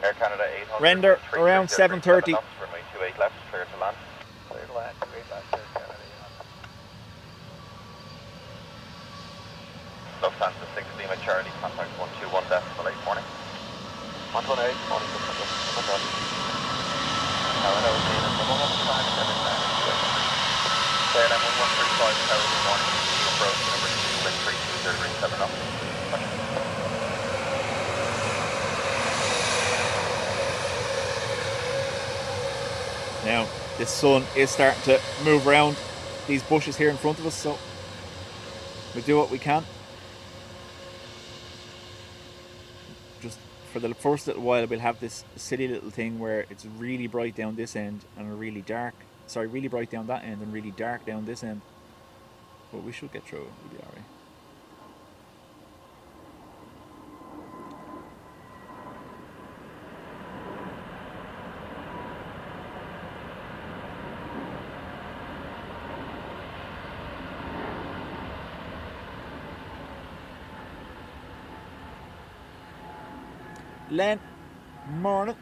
Air Canada 800. Render around 7:30. Runway 28 left, clear to land. Clear to land, 28 left, Air Canada 800. Lufthansa 16 Charlie, contact 121 decimal 8 morning. 118, morning, Lufthansa 60 Charlie. Now, I know it's in the 115, 7 KLM 1135, Tower, good morning. Continue approach number 2, wind 32 degrees 7 knots. Now, the sun is starting to move around these bushes here in front of us, so we do what we can. Just for the first little while, we'll have this silly little thing where it's really bright down this end and really dark. Sorry, really bright down that end and really dark down this end. But we should get through it. We'll be alright. Len, morning.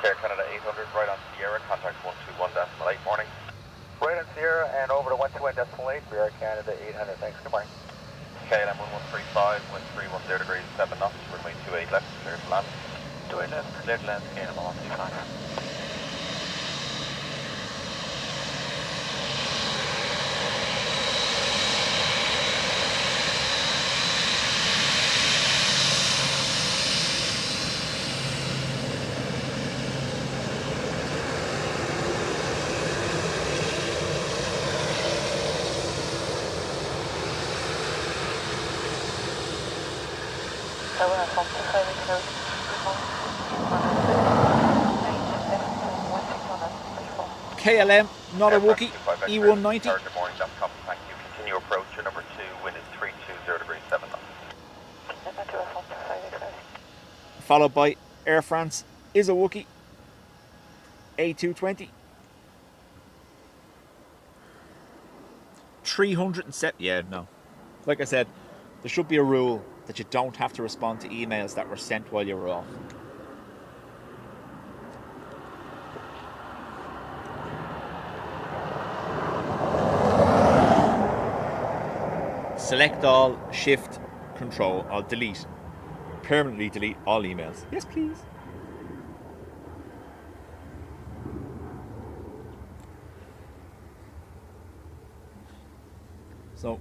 Air Canada 800, right on Sierra, contact 121 decimal 8 morning. Right on Sierra and over to 121 decimal 8, we are Canada 800, thanks, good morning. KLM 1135, wind 310 degrees 7 knots, runway 28 left, clear to land. 28 left, clear to land, KLM 135. KLM, not a Wookie, E190. Good morning, that's copy, thank you. Continue approach to number 2, wind is 320 degrees 7 knots. Followed by Air France is a Wookie, A220. 307. Yeah, no. Like I said, there should be a rule that you don't have to respond to emails that were sent while you were off. select all, shift, control. I'll delete. Permanently delete all emails. Yes, please. So,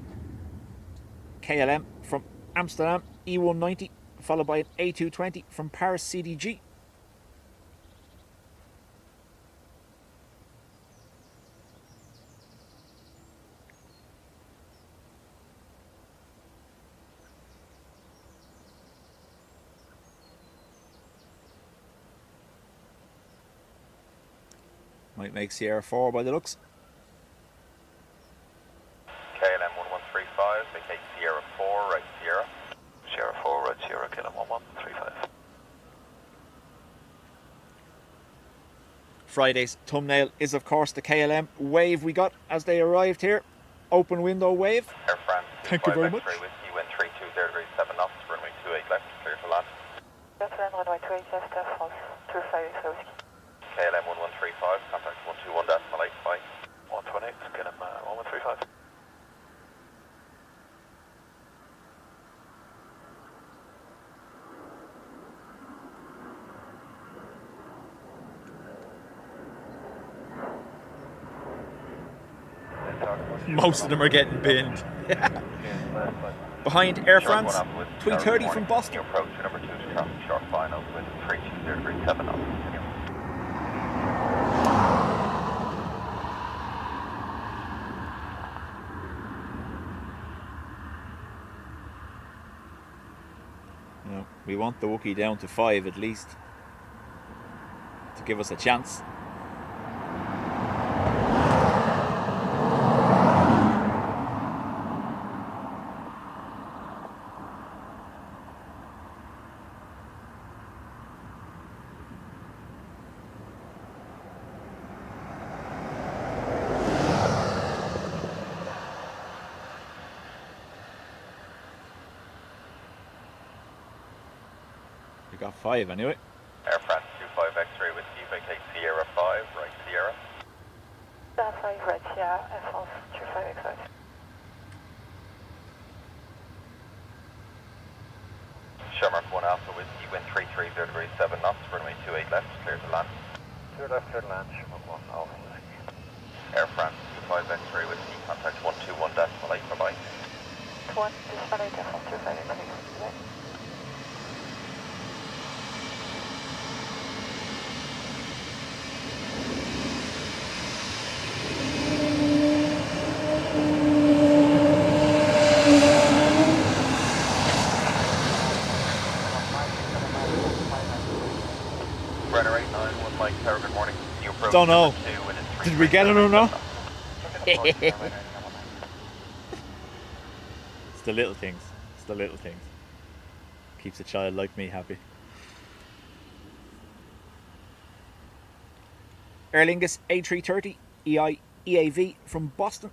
KLM from Amsterdam, E190, followed by an A220 from Paris CDG. Might make Sierra 4 by the looks. KLM 1135, vacate Sierra 4, right Sierra. Sierra 4, right Sierra, KLM 1135. Friday's thumbnail is of course the KLM wave we got as they arrived here. Open window wave. Air France Thank you very much. X-ray whiskey, wind 320°7 knots, runway 28 left, clear to land. Runway 28 left, France 25 X-ray whiskey. KLM 1135, contact 121.8, bye. 128, KLM 1135. Most of them are getting binned. Behind Air France, 330 from Boston. Approach number 2 to traffic sharp final, wind 320°7 knots. No, we want the Wookiee down to 5 at least to give us a chance. We got 5 anyway. Air France 25 X-ray whiskey, vacate Sierra 5, right Sierra. Sierra 5, right Sierra, Air France 25 X-ray. Shamrock 1 Alpha whiskey, wind 330°7 knots, runway 28 left, clear to land. Clear left, clear to land, Shamrock 1 Alpha. Air France 25 X-ray whiskey, contact 121.8, bye-bye. 121.8, Air France 25 X-ray. Don't know. Did we get it or not? It's the little things. It's the little things. Keeps a child like me happy. Aer Lingus A330 EAV from Boston.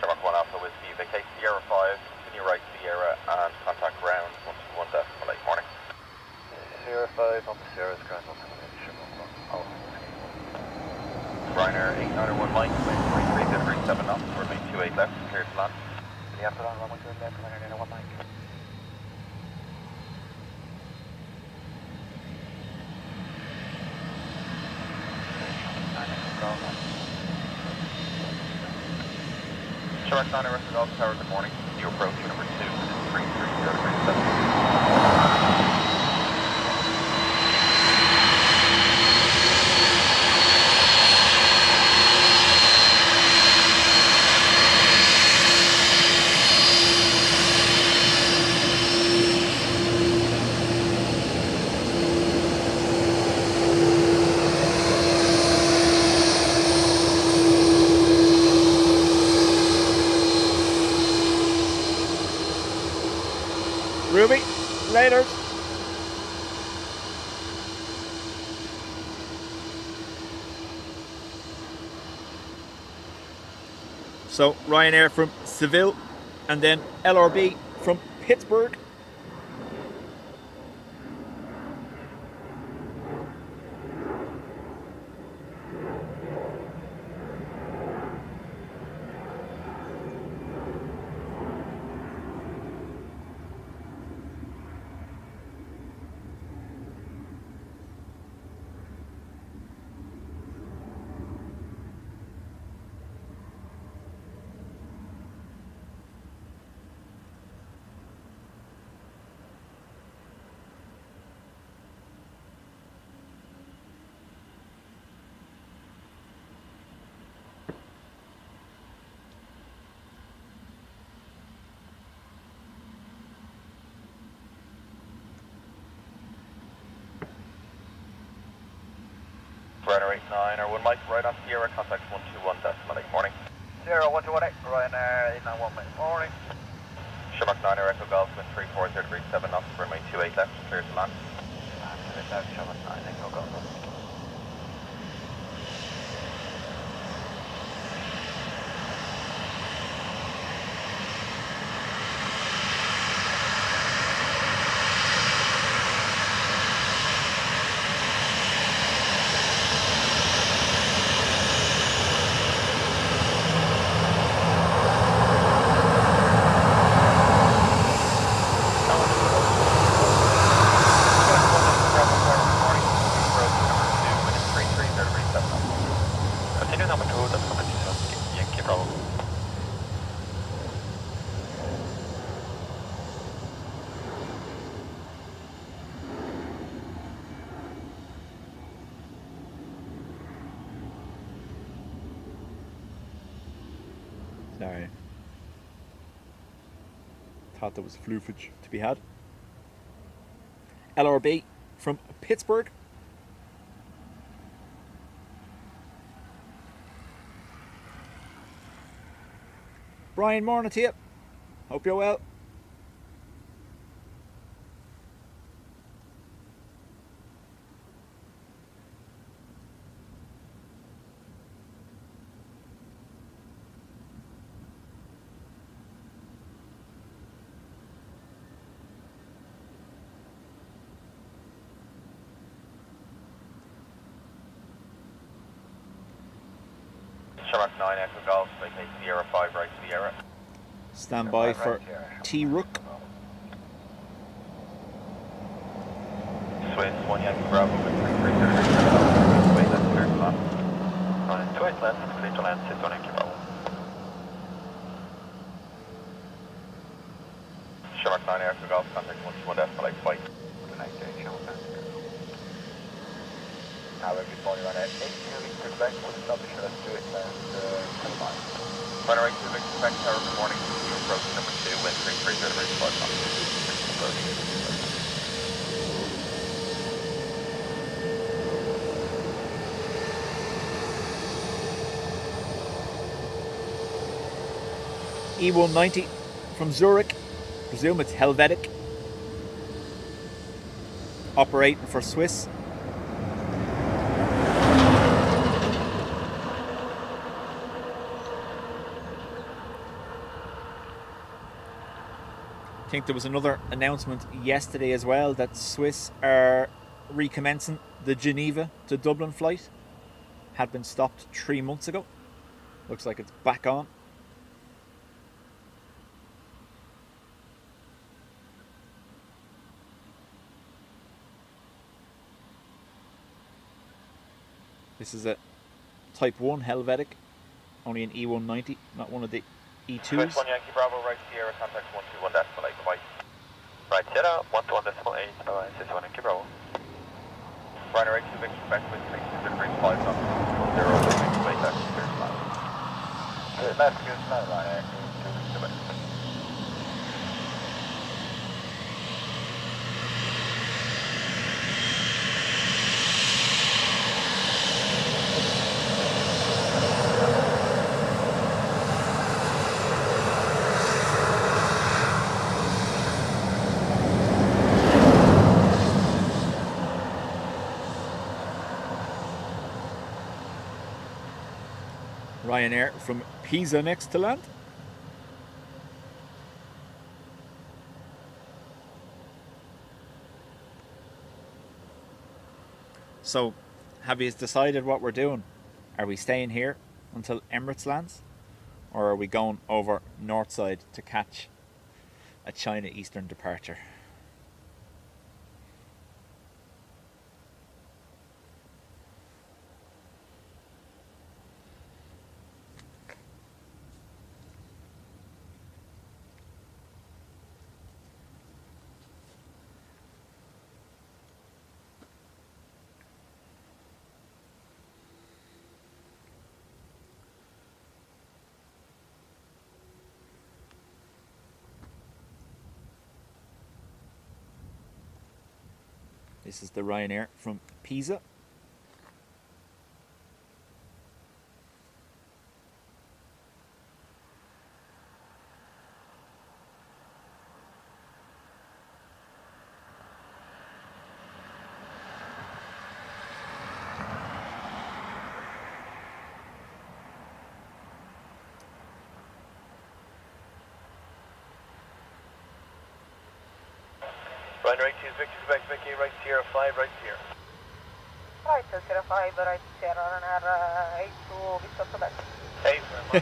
Shamrock 1 Alpha whiskey, vacate Sierra 5, continue right Sierra, and contact ground 121.8, morning. Sierra 5 on the Sierra's ground on Shamrock 1 Alpha. Ryanair 891 Mike, wind 330°7 knots, runway 28 left, clear to land. The afternoon runway 28 left, Ryanair 891 Mike. Shamrock 9 Arrested Golf Tower, good morning. You approach number 2, wind 330°7. Ruby, later. So Ryanair from Seville, and then LRB from Pittsburgh. Ryanair 89 or 1 Mike, right on Sierra, contact 121.8, morning. Sierra 121, Ryanair 891, morning. Shamrock 9 Echo Golf, wind 340 degrees 7 knots, runway 28 left, clear to land. Shamrock 9 Echo Golf. Sorry. Thought there was floofage to be had. LRB from Pittsburgh. Brian, morning to you. Hope you're well. Shamrock 9 Echo Golf, vacate Sierra 5 right Sierra. Stand by for T Rook. Swiss 1 Yankee Bravo, wind 330 degrees 7 knots, wait left, clear to land. Running 28 left, clear to land, 61 Yankee Bravo. Shamrock 9 Echo Golf, contact 121.8, fight. Good night, Shamrock 9. Now we're before you run at 8 meters back, we'll establish let's do it and 25. Ryanair 82 Victor, back tower, good morning. You approach number 2, wind 330 degrees 5 knots. E190 from Zurich. Presume it's Helvetic. Operating for Swiss. I think there was another announcement yesterday as well that Swiss are recommencing the Geneva to Dublin flight. Had been stopped 3 months ago. Looks like it's back on. This is a Type 1 Helvetic, only an E190, not one of the E2s. Swiss 1 Yankee Bravo, right Sierra, contact 121.8, bye. Right Sierra 121.8, 61 Yankee Bravo. Ryanair 82 Victor, back with 330 degrees 5 knots, 0 degrees, wait left, clear to land. Left, good now, Ryanair 82 Victor. Ryanair from Pisa next to land. So, have you decided what we're doing? Are we staying here until Emirates lands? Or are we going over north side to catch a China Eastern departure? This is the Ryanair from Pisa. Ryanair 82 Victor Quebec, Mickey, right Sierra 5, right Sierra. Right, Sierra 5, right Sierra, Ryanair 82 Victor Quebec.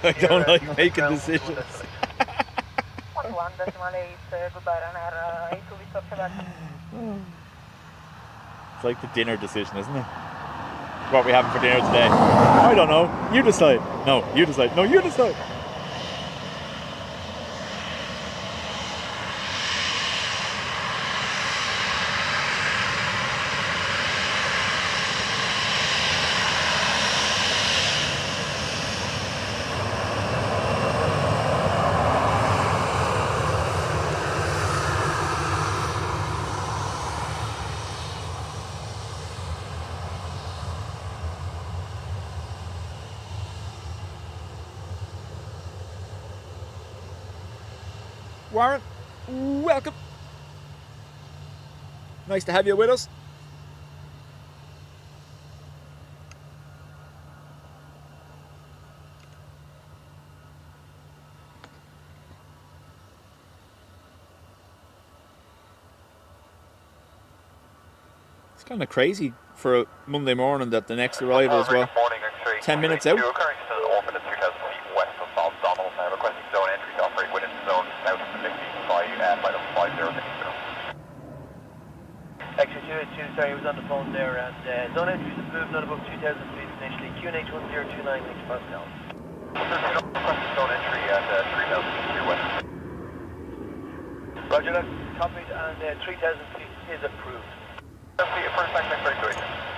I don't like making decisions. 11.8, goodbye Ryanair 82 Victor Quebec. It's like the dinner decision, isn't it? What we having for dinner today? I don't know. You decide. No, you decide. No, you decide. Warren, welcome. Nice to have you with us. It's kind of crazy for a Monday morning that the next arrival as well. Good morning, X-ray 10 minutes out. Occurring still off at 2,000 feet west of Donald, requesting zone entry to operate within zone south of the 50 by flight of 50 to Eastern. X-ray 282, sorry, I was on the phone there, and zone entry is approved, not above 2,000 feet initially. QNH 1029 Link Pascal. Requesting zone entry at 3,000 feet west. Roger that, copied, and 3,000 feet is approved. First time, X-ray 282.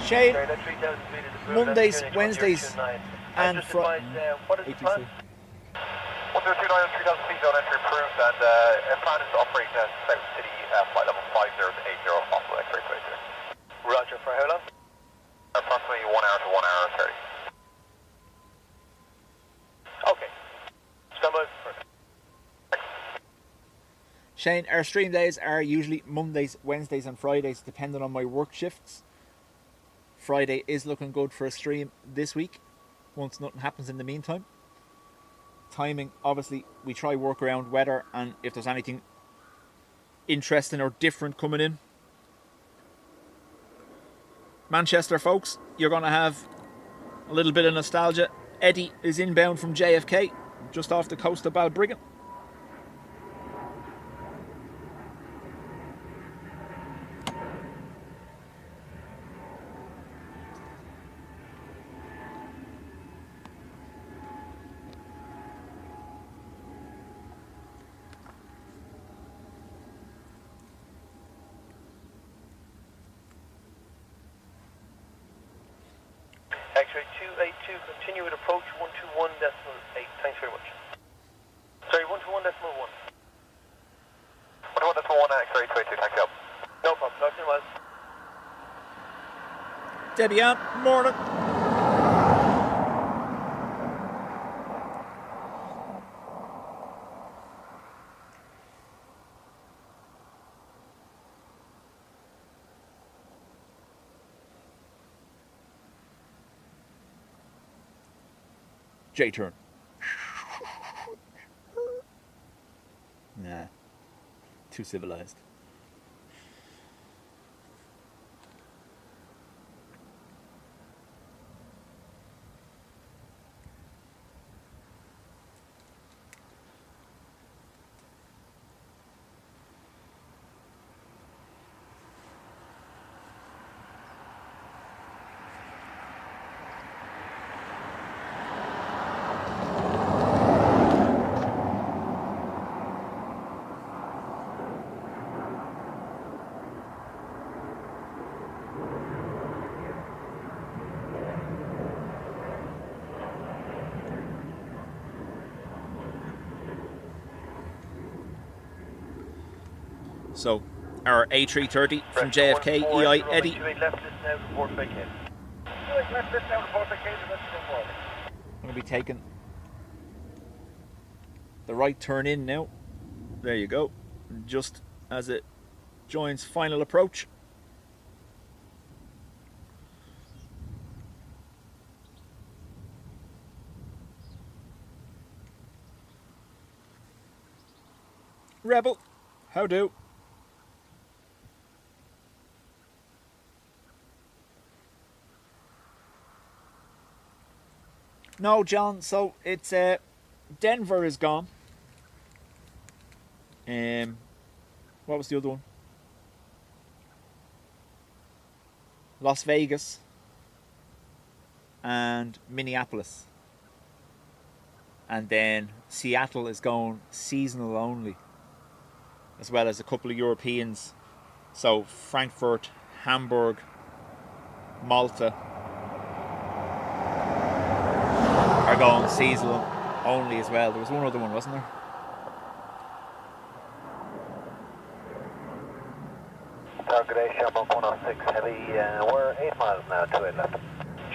Shane, Mondays, Wednesdays, and Fridays. What is the plan? 1029 and 3,000 feet zone entry approved, and plan is to operate South City flight level 50 to 80 possible X-ray 22. Roger, for how long? Approximately 1 hour to 1 hour 30. Okay. Stand by. Perfect. Shane, our stream days are usually Mondays, Wednesdays, and Fridays, depending on my work shifts. Friday is looking good for a stream this week, once nothing happens in the meantime. Timing, obviously, we try work around weather and if there's anything interesting or different coming in. Manchester, folks, you're going to have a little bit of nostalgia. Eddie is inbound from JFK, just off the coast of Balbriggan. X-ray 282, continue with approach 121.8. Thanks very much. Sorry, 121.1. 121.1 X-ray 22, thank you. No problem, talk to you in a while. Debian, morning. J-turn. Nah. Too civilized. So, our A330 from JFK, EI Eddie. Left this now to Port Vacay. Left this now to Port Vacay, let's go forward. I'm going to be taking the right turn in now. There you go. Just as it joins final approach. Rebel, how do? No, John. So it's Denver is gone. What was the other one? Las Vegas and Minneapolis, and then Seattle is going seasonal only, as well as a couple of Europeans. So Frankfurt, Hamburg, Malta are going seasonal only as well. There was one other one, wasn't there? Target Shamrock 106 heavy, we're 8 miles now, 28 left.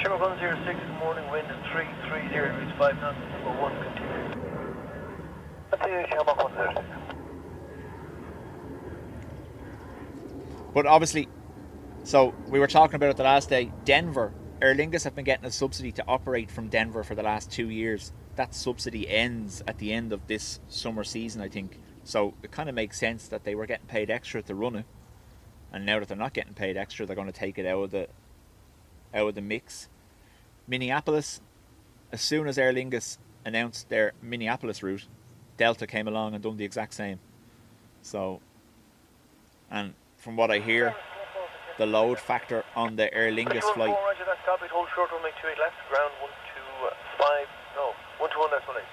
Shamrock 106, good morning, wind is 330 degrees 5 knots, number 1, continue. Continue Shamrock 106. But obviously, so we were talking about it the last day, Denver, Aer Lingus have been getting a subsidy to operate from Denver for the last 2 years. That subsidy ends at the end of this summer season, I think. So it kind of makes sense that they were getting paid extra to run it. And now that they're not getting paid extra, they're going to take it out of the mix. Minneapolis, as soon as Aer Lingus announced their Minneapolis route, Delta came along and done the exact same. So, and from what I hear, the load factor on the Aer Lingus flight. Roger, that's copied. Hold short, runway 28 left, ground 125, no, 121 decimal 8.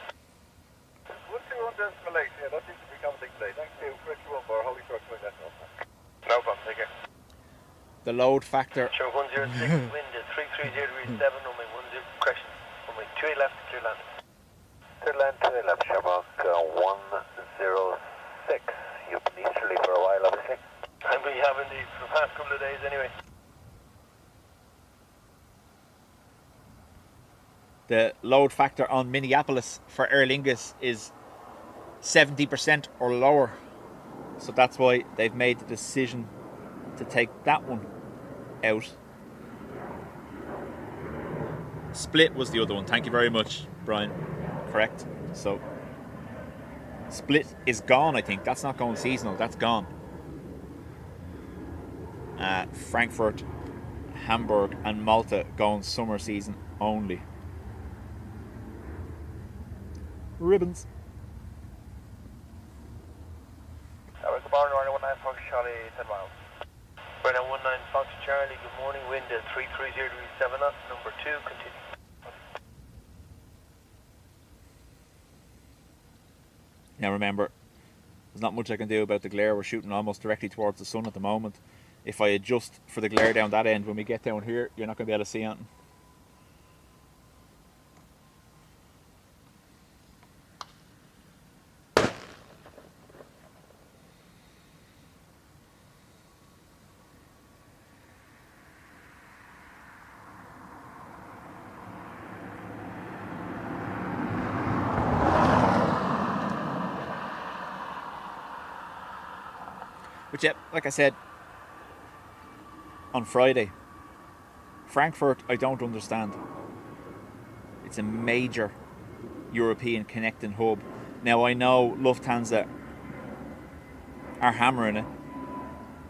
121 decimal 8, yeah, that seems to be coming today. Thank you, Chris, you bar, holy short, 28 decimal 8. No problem, take care. The load factor. Sure, 106, wind is 330 degrees 7, runway 10, correction, runway 28 left, clear land. Clear land, 28 left, Shamrock 106. You've been easterly for a while, obviously. And we have indeed for the past couple of days anyway. The load factor on Minneapolis for Aer Lingus is 70% or lower. So that's why they've made the decision to take that one out. Split was the other one. Thank you very much, Brian. Correct. So Split is gone, I think. That's not going seasonal. That's gone. Frankfurt, Hamburg and Malta going summer season only. Ribbons. Good morning, Ryanair 19 Fox Charlie, 10 miles. Ryanair 19 Fox Charlie, good morning, wind is 330 degrees 7 knots, number 2, continue. Now remember, there's not much I can do about the glare. We're shooting almost directly towards the sun at the moment. If I adjust for the glare down that end, when we get down here, you're not going to be able to see anything. But yeah, like I said on Friday, Frankfurt, I don't understand. It's a major European connecting hub. Now, I know Lufthansa are hammering it,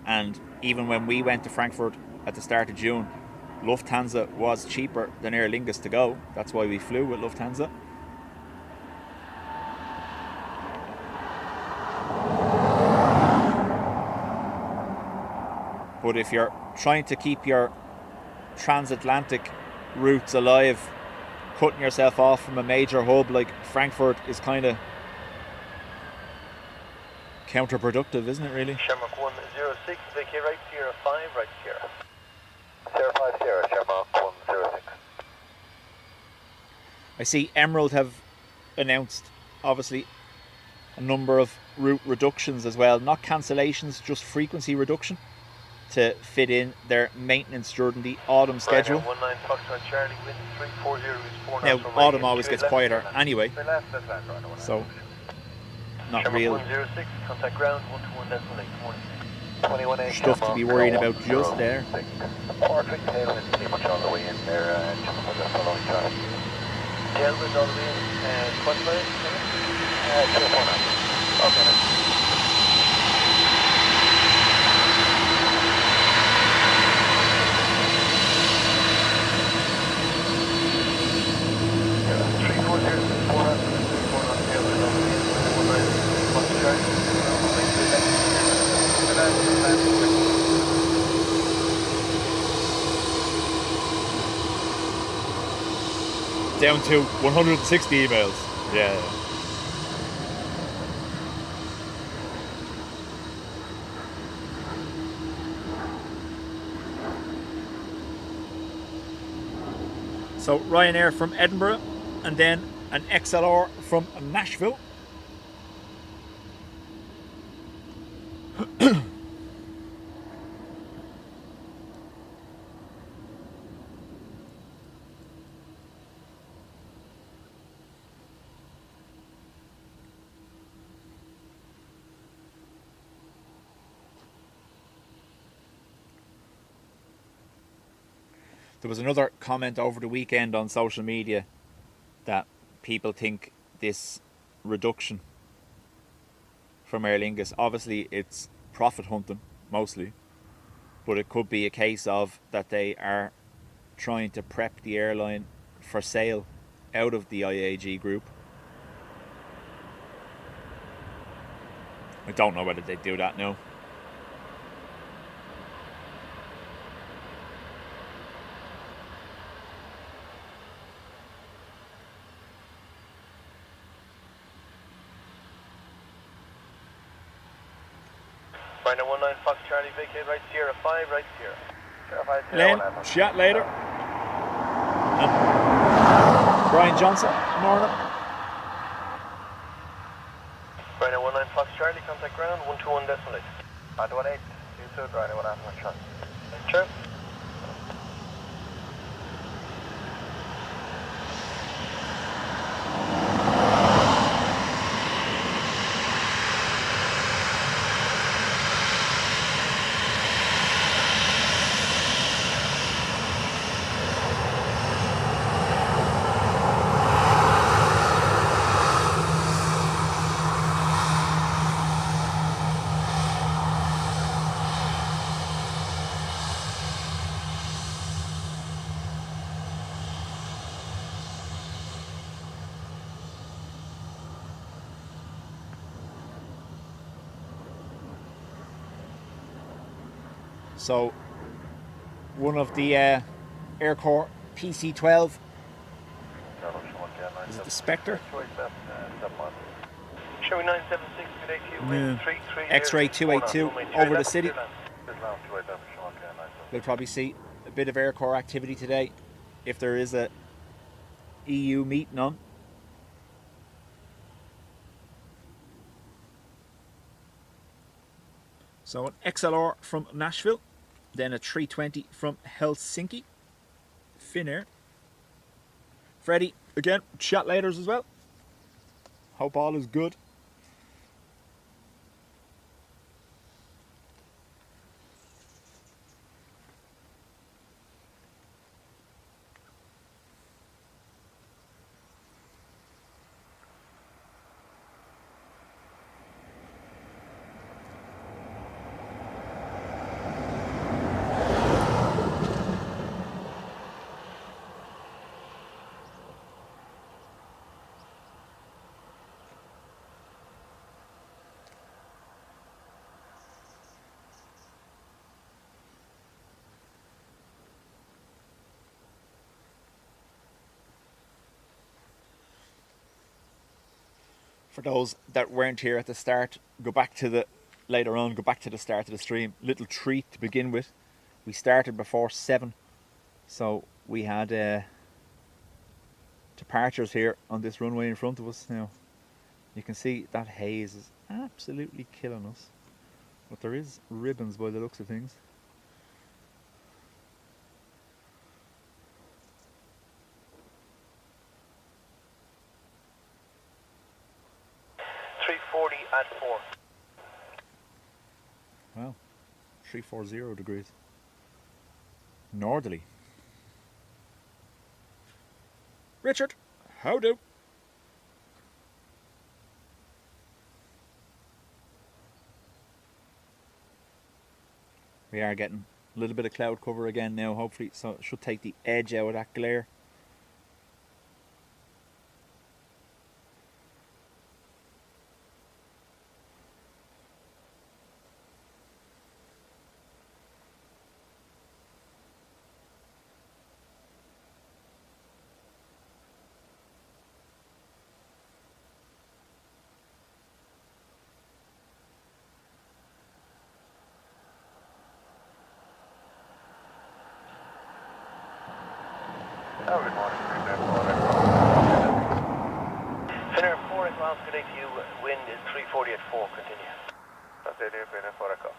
and even when we went to Frankfurt at the start of June, Lufthansa was cheaper than Aer Lingus to go. That's why we flew with Lufthansa. But if you're trying to keep your transatlantic routes alive, cutting yourself off from a major hub like Frankfurt is kind of counterproductive, isn't it, really? Shamrock 106, vacate right, Sierra 5, right, Sierra. Sierra 5 Sierra, Shamrock 106. I see Emerald have announced, obviously, a number of route reductions as well. Not cancellations, just frequency reduction to fit in their maintenance during the autumn schedule. Ryanair 19 Foxtrot Charlie, wind 340 is 4 Now, knots from autumn right, always two gets left, quieter left, anyway, left, left, left, right, right, so not Shamrock real 106, contact ground 121.8, morning. 21A stuff to be worrying about just there. Perfect tailwind, pretty much all the way in there, just for the following traffic. Tailwind all the way in, quantify it? 2 4 knots. Okay, nice. Down to 160 emails. Yeah. So Ryanair from Edinburgh, and then an XLR from Nashville. There was another comment over the weekend on social media that people think this reduction from Aer Lingus, obviously it's profit hunting mostly, but it could be a case of that they are trying to prep the airline for sale out of the IAG group. I don't know whether they do that now. Ryanair 19 Fox Charlie, vacate right, Sierra 5, right, Sierra. Sierra 5 Sierra. Len, chat later. And Brian Johnson, morning. Ryanair 19 Fox Charlie, contact ground 121.8. 118, you soon, Ryanair 19 Fox Charlie. Sure. So one of the Aircore PC-12, is it the Spectre? Showing 976, good AQ, Yeah. wind 33. X-ray 282 over the city. Islam 287, Shamrock 9. We'll probably see a bit of Aircore activity today if there is a EU meeting on. So an XLR from Nashville, then a 320 from Helsinki, Finnair. Freddie, again, chat later as well. Hope all is good. For those that weren't here at the start, go back to the start of the stream. Little treat to begin with. We started before 7, so we had departures here on this runway in front of us. Now you can see that haze is absolutely killing us, but there is ribbons by the looks of things. At 4. Wow, 340 degrees. Northerly. Richard, how do? We are getting a little bit of cloud cover again now, hopefully, so it should take the edge out of that glare. Oh, good morning. Finnair 4 at miles, good day to you. Wind is 340 at 4, continue. That's it, Finnair 4 o'clock.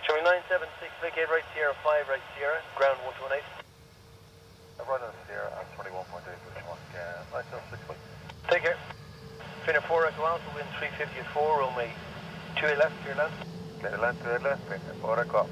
Showing 976, vacate right Sierra 5, right Sierra, ground 118. I'm running Sierra at 21.8, which one? 976, please. Take care. Finnair 4 Echo Alpha, wind 350 at 4, runway 28 left, clear land. Clear land to the left, Finnair 4 o'clock.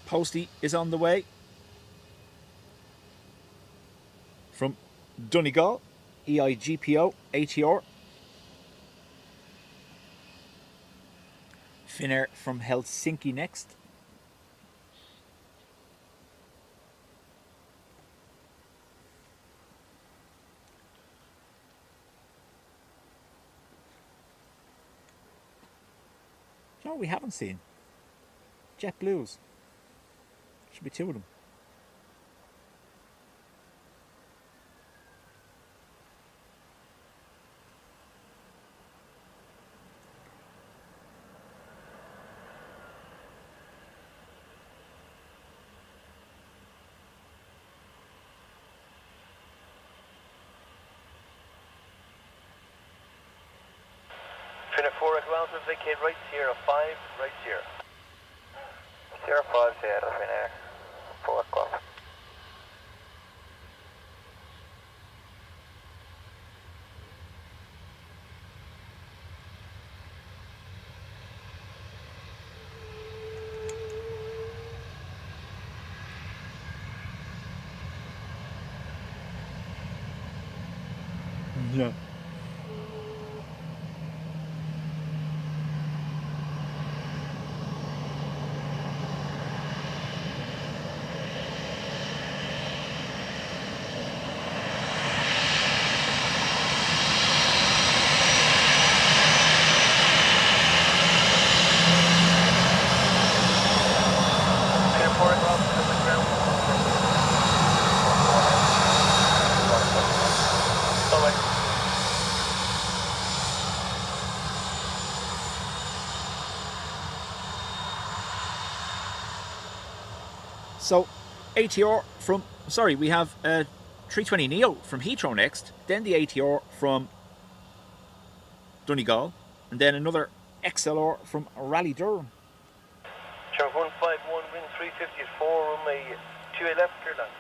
Postie is on the way from Donegal, EIGPO, ATR. Finnair from Helsinki next. No, we haven't seen JetBlues. Should be 2 of them. Finnair 4 Echo Alpha, vacate right Sierra 5, right Sierra. Sierra 5, Sierra, Finnair 4 o'clock. Yeah. Finnair 4 Echo Alpha, to the ground 118. Alright. So ATR from, sorry, we have a 320 Neo from Heathrow next, then the ATR from Donegal, and then another XLR from Raleigh Durham. Shamrock 151, wind 350 at 4, runway 28 left, clear land.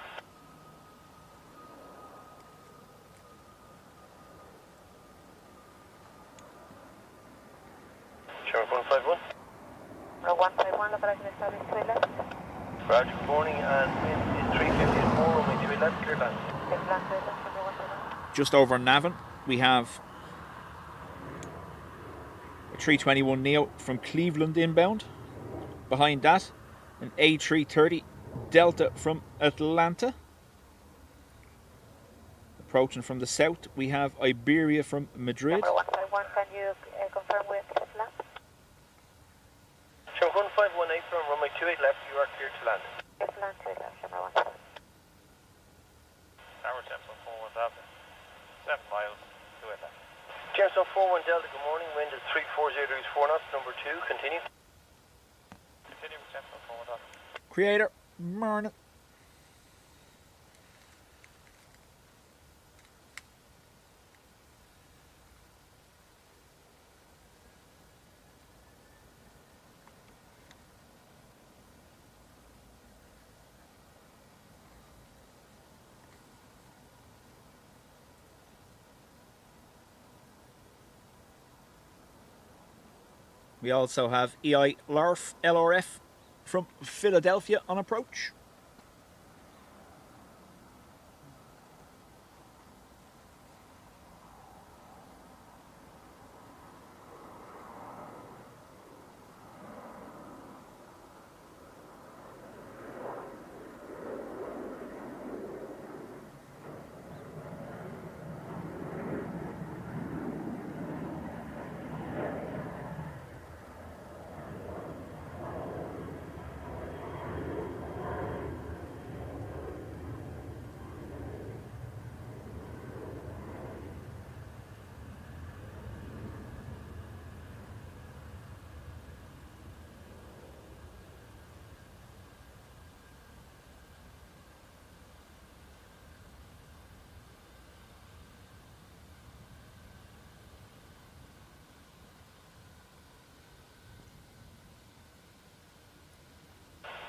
Shamrock 151. 151, operation established 2 left. Roger, good morning, and wind is 350 at 4, runway 28 left, clear land. Clear land 2 left, runway 151. Just over Navan, we have a 321 Neo from Cleveland inbound. Behind that, an A330 Delta from Atlanta. Approaching from the south, we have Iberia from Madrid. Number 151, can you confirm we are clear to land? Shamrock 1518 from runway 28 left, you are clear to land. Clear to land 2 left, Shamrock 151. Tower Jameson 41 Dublin. 7 miles, 28 left. Jameson 41 Delta, good morning, wind is 340 degrees 4 knots, number 2, continue. Continue with Jameson 41 Dublin. Creator, morning. We also have LRF from Philadelphia on approach.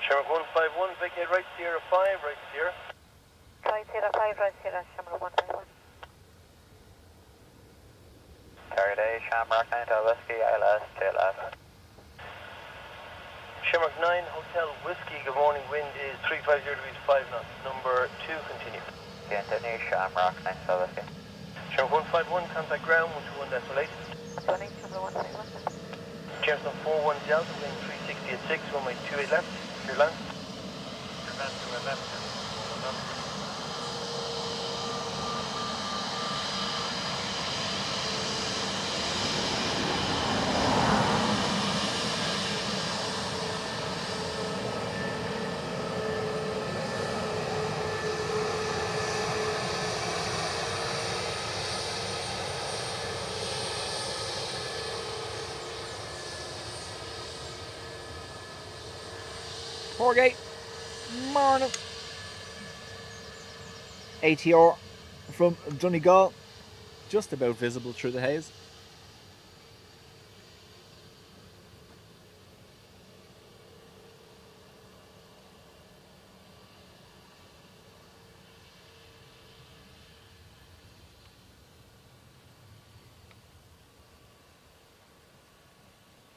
Shamrock 151, vacate right Sierra 5, right Sierra. Right Sierra 5, right Sierra, Shamrock 151. Carry day, Shamrock 9 Hotel Whiskey, ILS, tail left. Shamrock 9 Hotel Whiskey, good morning, wind is 350 degrees 5 knots, number 2, continue. Continue, Shamrock 9 Hotel Whiskey. Shamrock 151, contact ground 121.8. 128, Shamrock 151. Jameson 41 Delta, wind 360 at 6, runway 28 left, clear land. Clear land 28 left, Jameson 41 Dublin. Horgate, morning. ATR from Donegal, just about visible through the haze.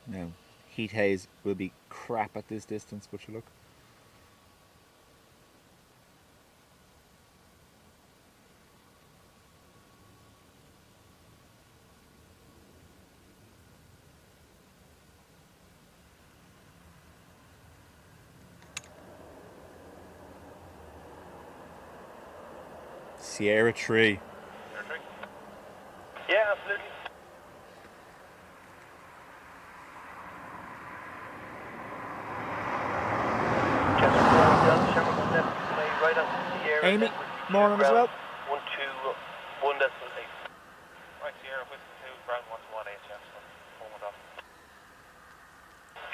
Now, heat haze will be crap at this distance, but you look. Sierra 3. Yeah, absolutely. Jameson 41 Delta, Shamrock 1 left, play right on Sierra. Amy, morning as well. 121.8. Right Sierra Whiskey 2, ground 118, Jameson 41 Dublin.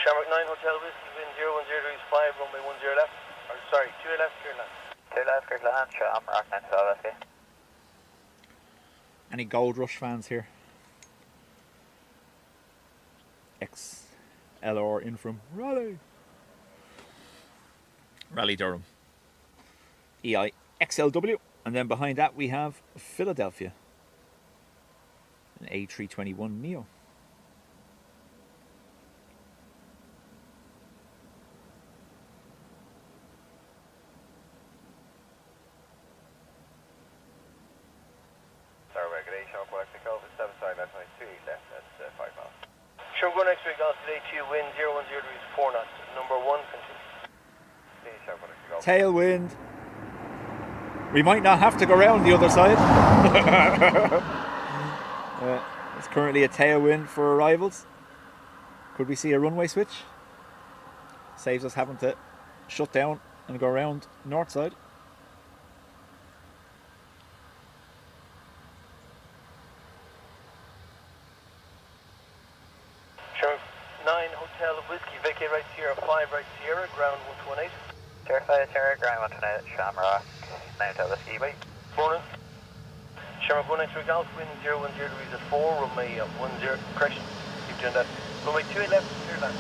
Shamrock 9 Hotel Whiskey, wind 010 degrees 5, runway 10 left, or Sorry, 2 left, clear land. 2 left, clear land, Shamrock 912 SK. Any Gold Rush fans here? XLR in from Raleigh Durham. EIXLW. And then behind that we have Philadelphia. An A321 Neo. Sure, go next week, Golf today, 2 wind, 010 degrees, 4 knots. Number 1, continue. Tailwind. We might not have to go round the other side. It's currently a tailwind for arrivals. Could we see a runway switch? Saves us having to shut down and go around north side. Sure, 9 Hotel Whiskey, vacate right Sierra, 5 right Sierra, ground 118. Sierra 5 Sierra, ground 128, Shamrock 912 Whiskey, bye. Morning. Shamrock 1 X-ray Golf, wind 010 degrees at 4, runway 10, correction, keep doing that. Runway 2 left, clear land.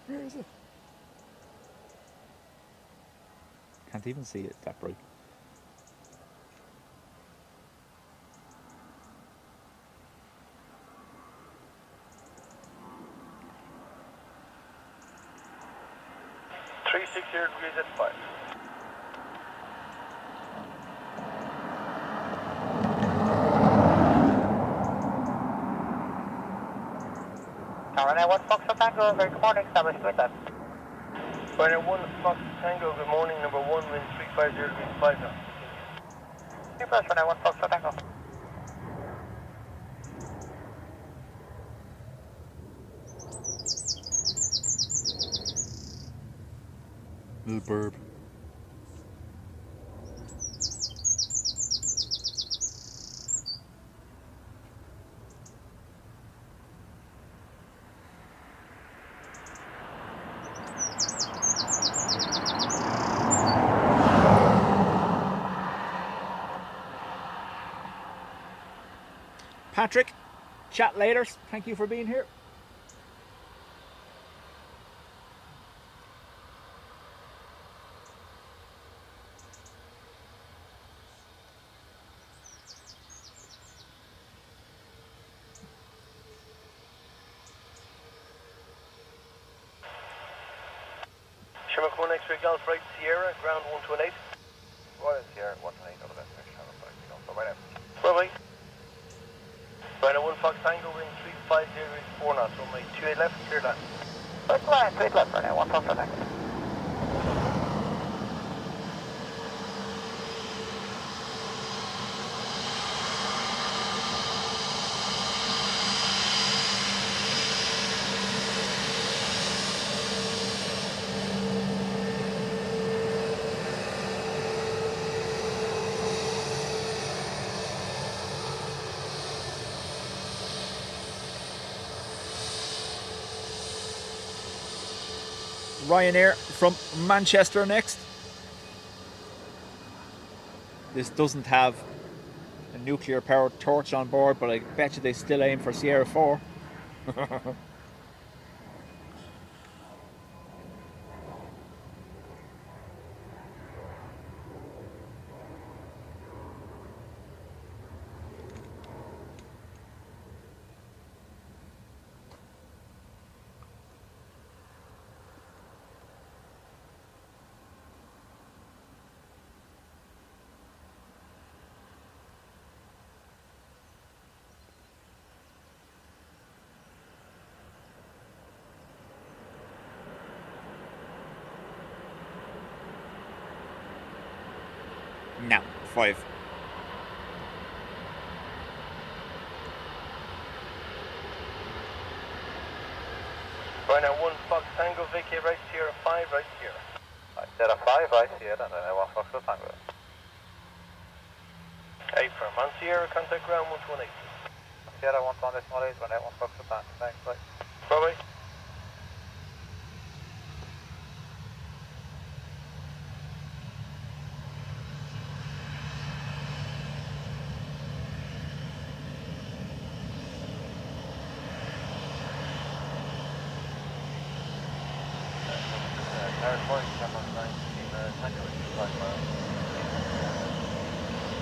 Where is it? Can't even see it that bright. Three 60 degrees at 5. Ryanair 1 Fox Tango, very good morning, establish with that. Ryanair 1 Fox Tango, good morning, number 1, wind 350 degrees, 5 knots. New press, Ryanair 1 Fox Tango. Little burb. Patrick, chat later. Thank you for being here. Shamrock 1 X-ray Golf, right Sierra, ground 128. What is Sierra 128 on the best fish? So right now. Runway. Ryanair 1 Fox Tango, wind 350 degrees, 4 knots. Runway 28 left, clear land. First line, 2 left, Ryanair 1 Fox Tango. Ryanair from Manchester next. This doesn't have a nuclear powered torch on board, but I bet you they still aim for Sierra 4. No, 5. Ryanair 1 Fox Tango, vacate right Sierra 5, right Sierra. Right, Sierra 5, right Sierra, and I want Fox Tango. Firm. On Sierra, contact ground 118. Sierra 118, Ryanair 1 Fox Tango, thanks, bye. Bye-bye.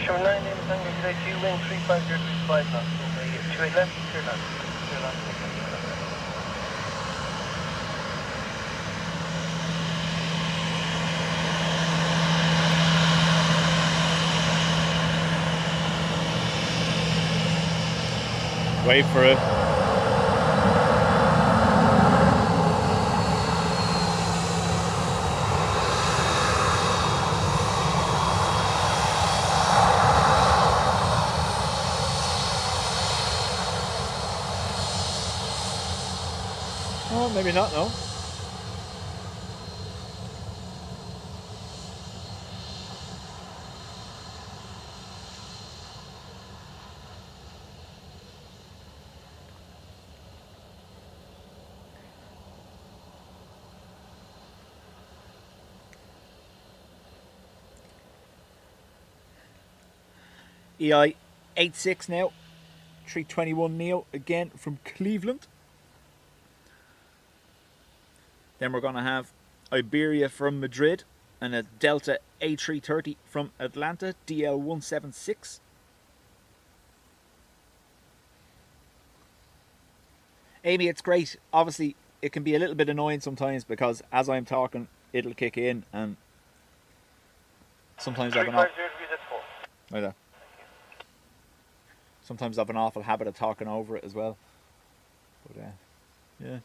Show 9 name Tango, today 2 wing 35035 knots. Okay, 28 left, clear land. Clear land. Wait for it. Oh, maybe not, no. EI86 now, 321 Neo again from Cleveland. Then we're going to have Iberia from Madrid and a Delta A330 from Atlanta, DL176. Amy, it's great. Obviously, it can be a little bit annoying sometimes because as I'm talking, it'll kick in and sometimes I've an like that. Sometimes I've an awful habit of talking over it as well. But yeah.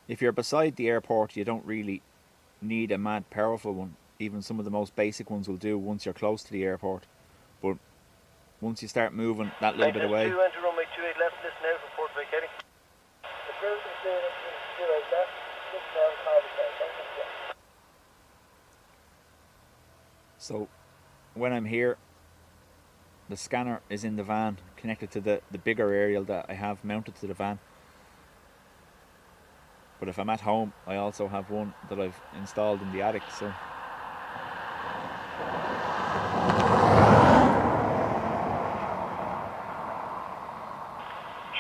If you're beside the airport, you don't really need a mad powerful one. Even some of the most basic ones will do once you're close to the airport. But once you start moving that little bit away... Enter runway 28 left, listen now for port vacating. The cruise is doing 28 left, listen now for So when I'm here, the scanner is in the van, connected to the bigger aerial that I have mounted to the van. But if I'm at home, I also have one that I've installed in the attic, so...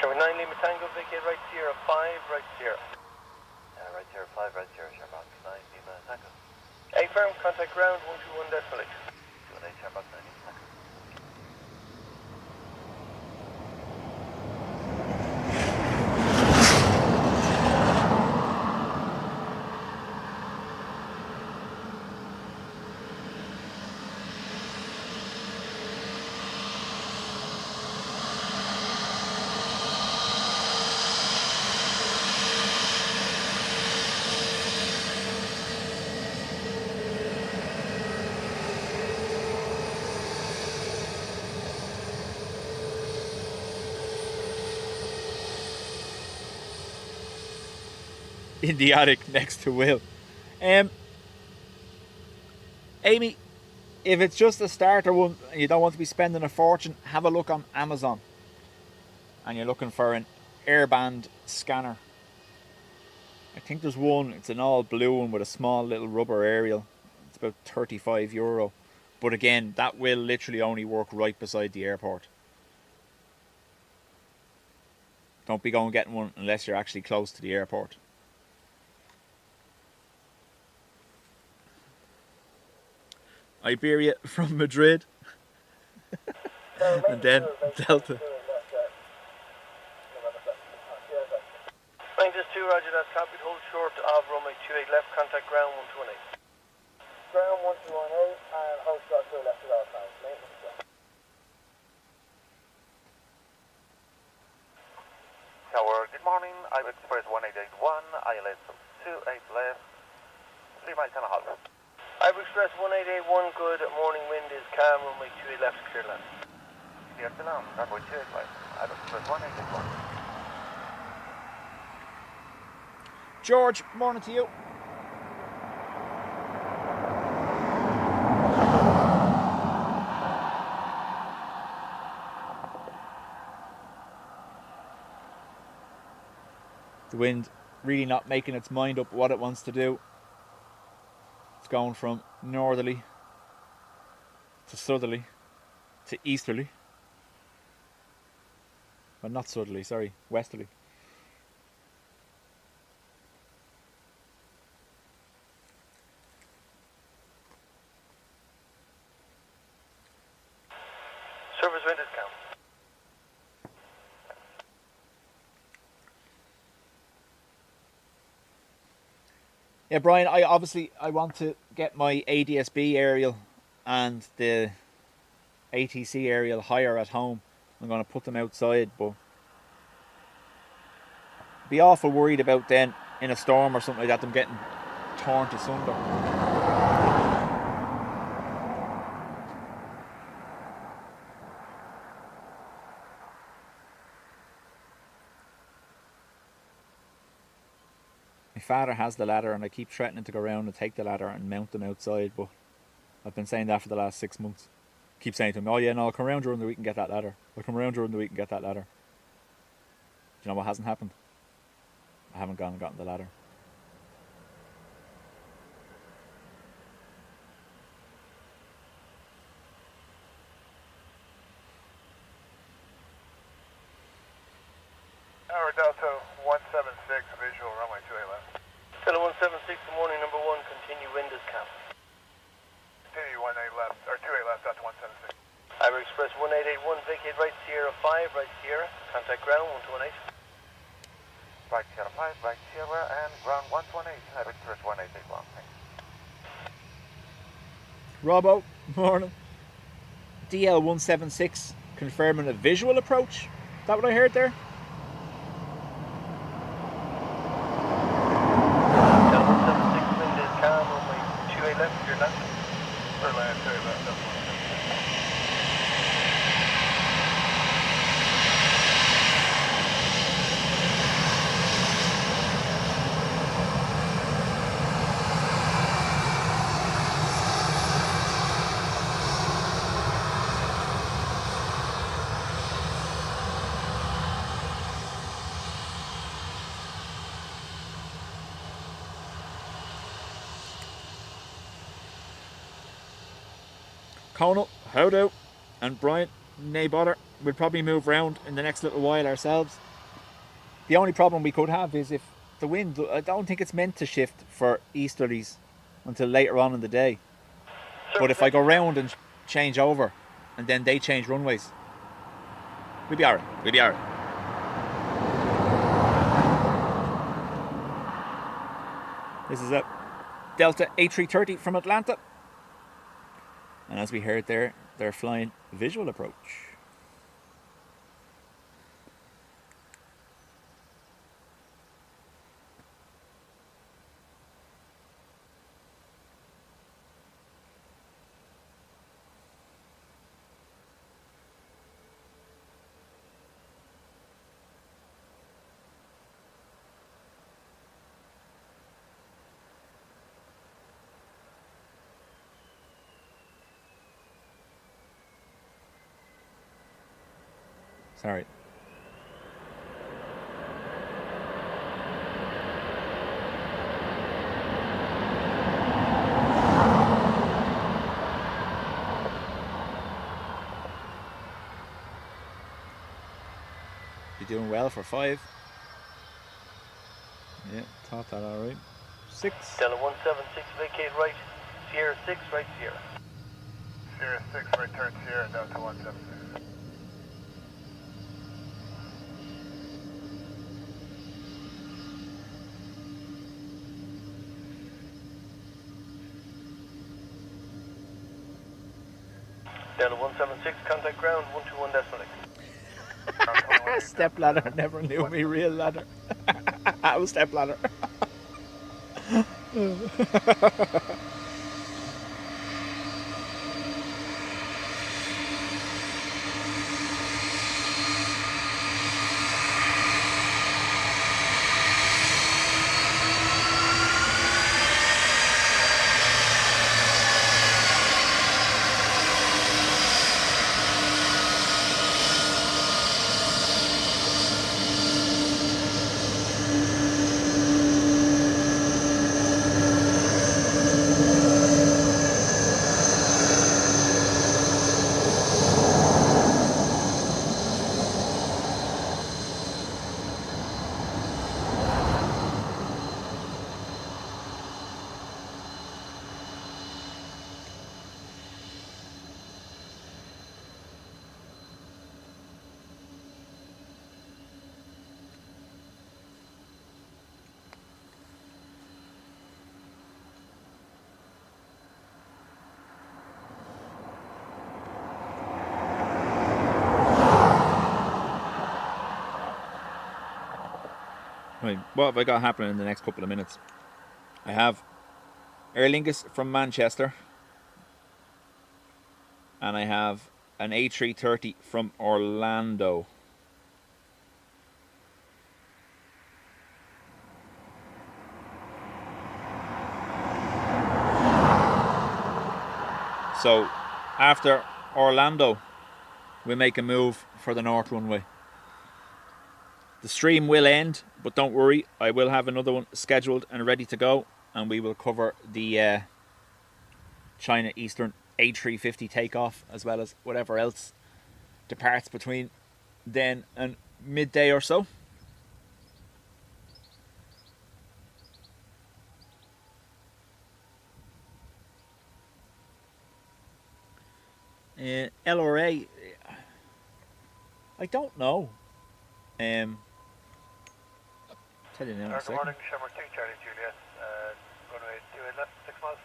Showing 9 Lima Tango, vacate right Sierra 5, right Sierra. Right Sierra 5, right Sierra, Sierra Box 9, Lima Tango. Firm, contact ground 121 decimal 8. 218, Sierra Box 9, Lima Tango. In the attic next to Will. Amy, if it's just a starter one and you don't want to be spending a fortune, have a look on Amazon and you're looking for an airband scanner. I think there's one, it's an all blue one with a small little rubber aerial. It's about €35. But again, that will literally only work right beside the airport. Don't be going getting one unless you're actually close to the airport. Iberia from Madrid. And then Delta. Rangers 2, roger, that's copied. Hold short of runway 28 left, contact ground 128. and host got to left to our side. Maintenance. Tower, good morning. I've Express 1881, ILS 28 left, 3 miles and a half. I've Express 1881, good morning, wind is calm, runway 28 left, clear land. Clear to land, runway 28 left, I've Express 1881. George, morning to you. The wind really not making its mind up what it wants to do. It's going from northerly to southerly to easterly. Well, not southerly, sorry, westerly. Surface wind is calm. Yeah, Brian, I want to get my ADSB aerial and the ATC aerial higher at home. I'm going to put them outside, but be awful worried about then in a storm or something like that them getting torn to sunder. My father has the ladder and I keep threatening to go around and take the ladder and mount them outside, but I've been saying that for the last 6 months. Keep saying to him, oh yeah, no, I'll come around during the week and get that ladder. I'll come around during the week and get that ladder. Do you know what hasn't happened? I haven't gone and gotten the ladder. Tower Delta 176, visual runway 28 left. Delta 176, good morning, number 1, continue, wind is calm. Continue 18 left, or 28 left, Delta 176. I've Express 1881, vacate right Sierra 5, right Sierra, contact ground 1218. Right Sierra 5, right Sierra, and ground 118, I've Express 1881. Thanks. Robbo, morning. DL176 confirming a visual approach. Is that what I heard there? Delta 176, wind is calm, runway 28 left, clear land. Clear land, 28 left, Delta 176. Conal, how do? And Brian, nay bother. We'll probably move round in the next little while ourselves. The only problem we could have is if the wind, I don't think it's meant to shift for easterlies until later on in the day. But if I go round and change over and then they change runways, we'll be alright. We'll be alright. This is a Delta A330 from Atlanta. And as we heard there, they're flying visual approach. Sorry. You're doing well for 5. Yeah, thought that alright. 6. Delta 176, vacate right Sierra 6, right Sierra. Sierra 6, right turn Sierra, Delta 176. Delta 176, contact ground 121.6. Step ladder never knew me real ladder. I was step ladder. Right, what have I got happening in the next couple of minutes? I have Aer Lingus from Manchester, and I have an A330 from Orlando. So after Orlando, we make a move for the north runway. The stream will end, but don't worry, I will have another one scheduled and ready to go, and we will cover the China Eastern A350 takeoff, as well as whatever else departs between then and midday or so. LRA, I don't know. Tell you now in a Good second. morning, Shamrock 2 Charlie Juliet, runway 28 left, 6 miles.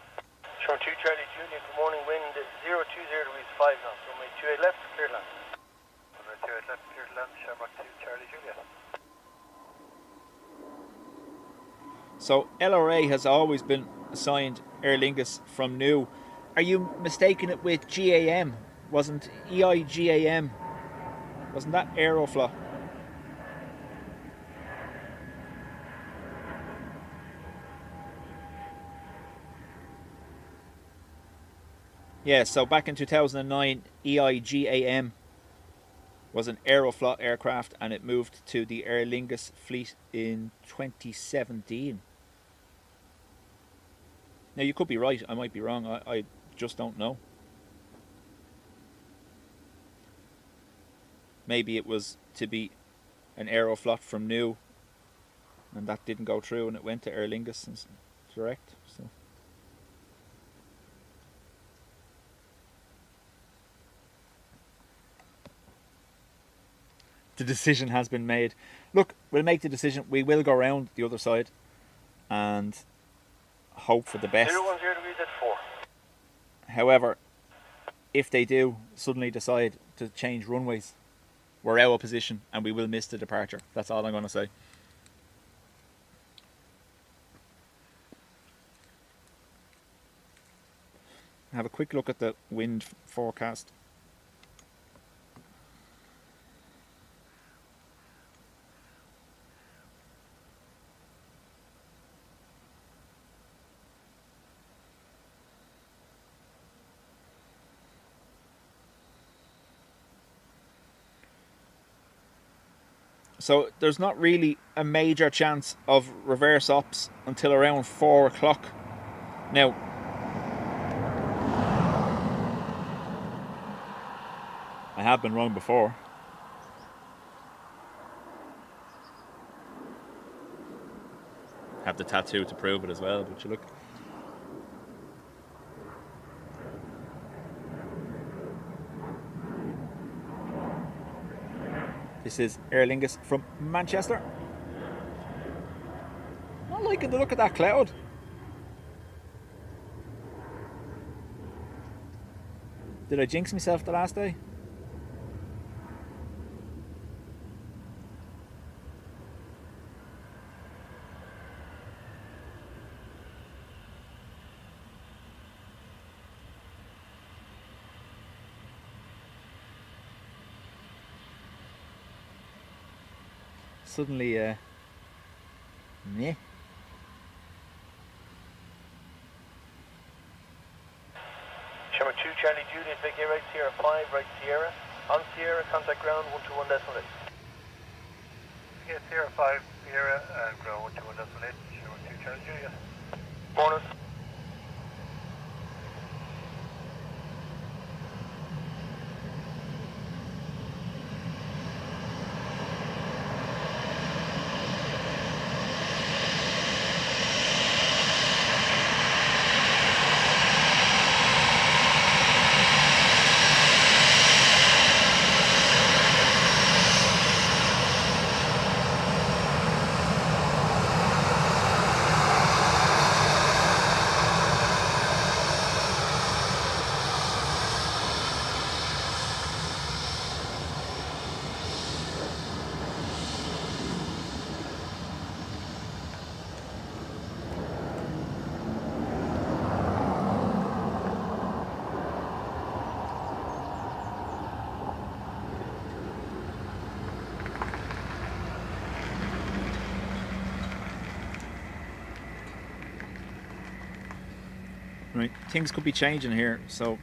Shamrock 2 Charlie Juliet, good morning, wind 020 degrees 5 knots, runway 28 left, clear land. Runway 28 left, clear to land, Shamrock 2 Charlie Juliet. So LRA has always been assigned Aer Lingus from New. Are you mistaking it with GAM? Wasn't EIGAM? Wasn't that Aeroflot? Yeah, so back in 2009, EIGAM was an Aeroflot aircraft, and it moved to the Aer Lingus fleet in 2017. Now, you could be right, I might be wrong, I just don't know. Maybe it was to be an Aeroflot from New, and that didn't go through, and it went to Aer Lingus direct. So the decision has been made. Look, we'll make the decision. We will go around the other side and hope for the best. 010 degrees at 4. However, if they do suddenly decide to change runways, we're out of position and we will miss the departure. That's all I'm going to say. Have a quick look at the wind forecast. So there's not really a major chance of reverse ops until around 4 o'clock. Now, I have been wrong before. Have the tattoo to prove it as well, but you look. This is Aer Lingus from Manchester. Not liking the look of that cloud. Did I jinx myself the last day? Suddenly, meh. Sherman 2, Charlie Juliet, Vicky, right Sierra 5, right Sierra. On Sierra, contact ground 121.8. Yeah, Sierra 5, Sierra, and ground 121.8, Sherman 2, Charlie Juliet. Morning. Right, things could be changing here. So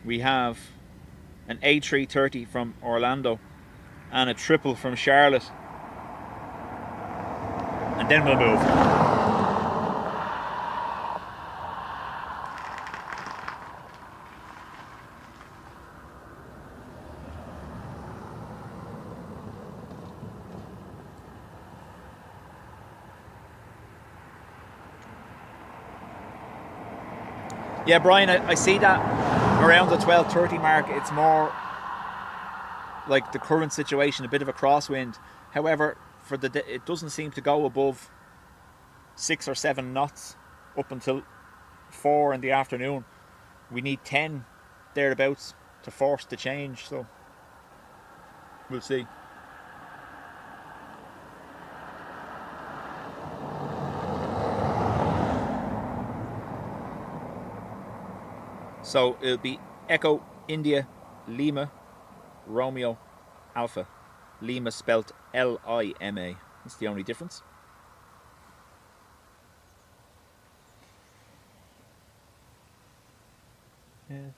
we have an A330 from Orlando and a triple from Charlotte, and then we'll move. Yeah, Brian, I see that around the 12:30 mark. It's more like the current situation, a bit of a crosswind. However, for it doesn't seem to go above 6 or 7 knots up until 4 in the afternoon. We need 10 thereabouts to force the change. So we'll see. So it'll be Echo India Lima Romeo Alpha. Lima spelt Lima. That's the only difference. Yeah,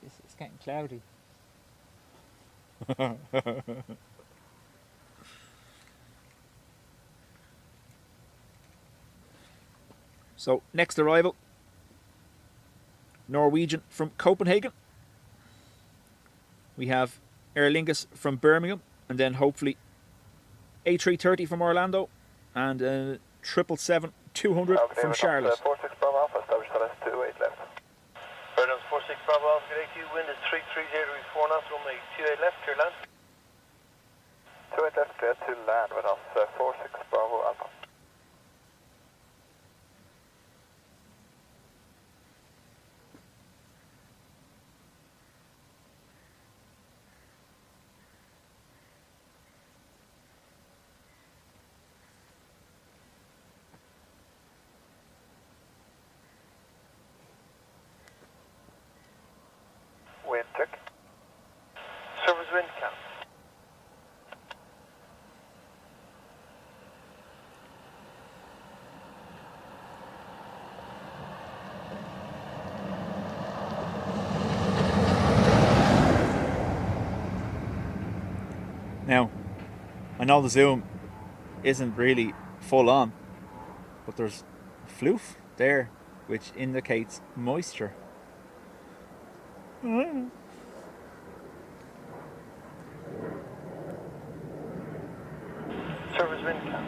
it's getting cloudy. So next arrival, Norwegian from Copenhagen. We have Aer Lingus from Birmingham, and then hopefully A330 from Orlando, and 777-200 from Charlotte. 46 Bravo Alpha, established LS28 left. Bird 46 Bravo Alpha, good 82, wind is 330 degrees 4 knots, runway 28 left, clear land. 28 left, clear to land with us, 46 Bravo Alpha. Wind check. Surface wind count. Now, I know the zoom isn't really full on, but there's floof there which indicates moisture. Surface wind count.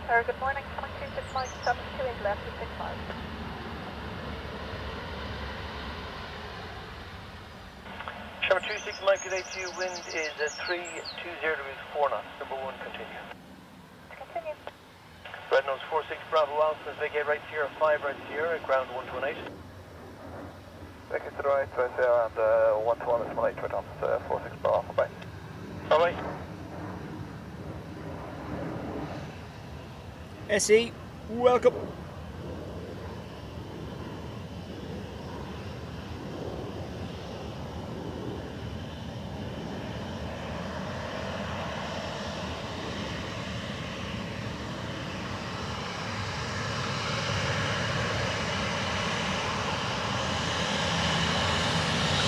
Good morning, 26 Mike, 728 left to 65. Sherman 26 Mike at ATU, wind is 320 degrees 4 knots. Number 1, continue. Continue. Red nose 46 Bravo Alpha, vacate right Sierra 5 right Sierra, ground 128. Vacate to the right Sierra and 121 is 18 right on 46 Bravo Alpha, bye. Bye bye. SE, welcome.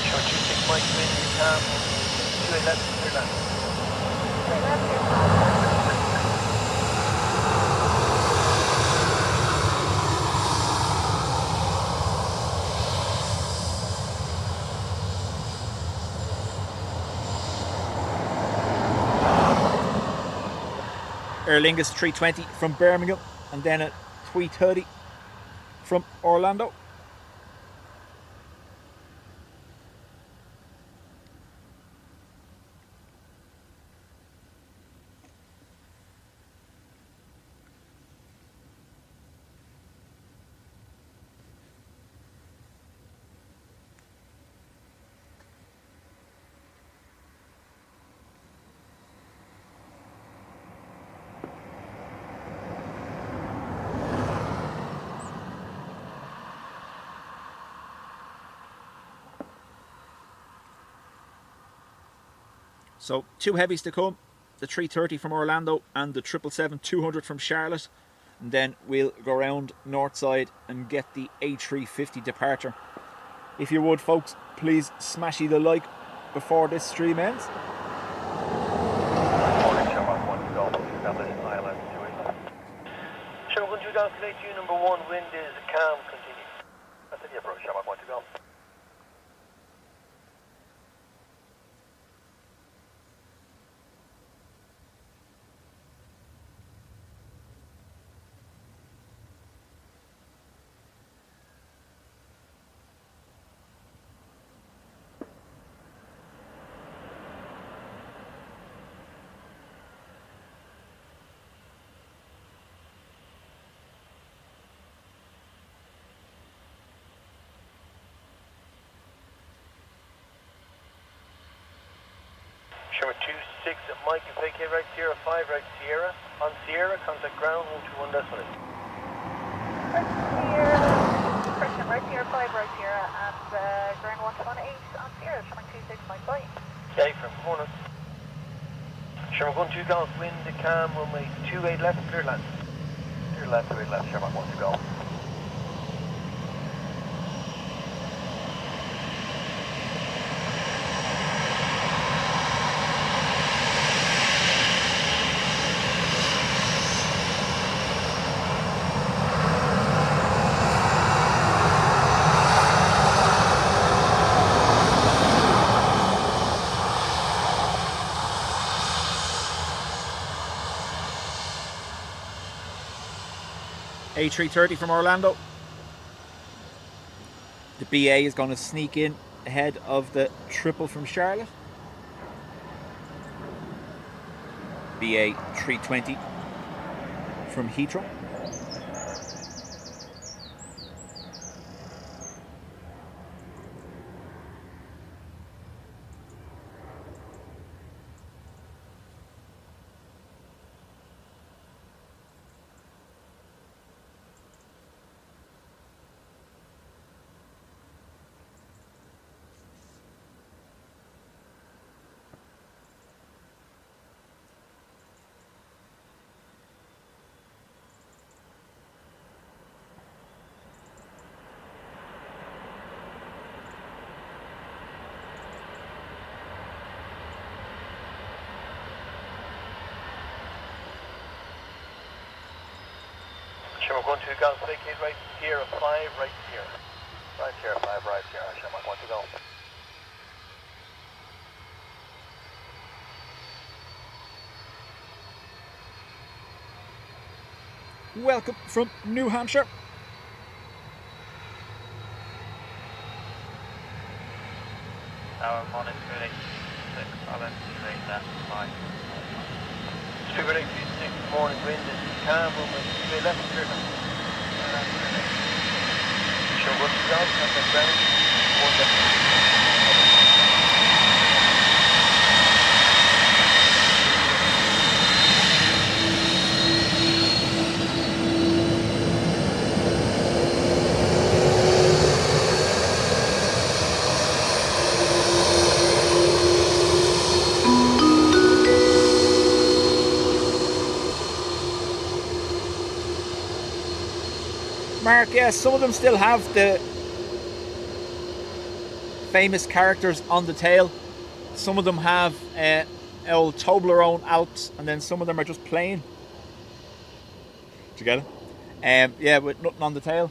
Sherman 26 Mike, wind, calm, 28 left, clear land. Straight left here. Aer Lingus 320 from Birmingham, and then a 330 from Orlando. So 2 heavies to come, the 330 from Orlando and the 777-200 from Charlotte, and then we'll go around north side and get the A350 departure. If you would, folks, please smashy the like before this stream ends. Morning, Sherman 1 to Golf, Dublin Island 285. Sherman 1 to Golf at ATU, number 1, wind is calm, continue. That's it, yeah, bro, Sherman 1 to Golf. Sherman 26 Mike, vacate right Sierra 5 right Sierra. On Sierra, contact ground 121 decimal. Right Sierra, correction, right Sierra 5 right Sierra, and ground 118 on Sierra, Sherman 26 Mike, bye. Yeah, from corner. Sherman 1 to Golf, wind calm, runway 28 left, clear land. Clear left, 28 left, Sherman 1 to Golf. A330 from Orlando. The BA is going to sneak in ahead of the triple from Charlotte. BA 320 from Heathrow. Sherman 1 to Golf, vacate right Sierra 5 right Sierra. Right Sierra 5, right Sierra, Sherman 1 to Golf. welcome from New Hampshire. Tower monitoring 6, I'll estimate that 5. Super 826, morning wind is calm, runway 211, clear now. Show 1 to ground, contact ground, 1 left. Mark, yes, some of them still have the famous characters on the tail. Some of them have old Toblerone Alps, and then some of them are just plain. Did you get it? Yeah, with nothing on the tail.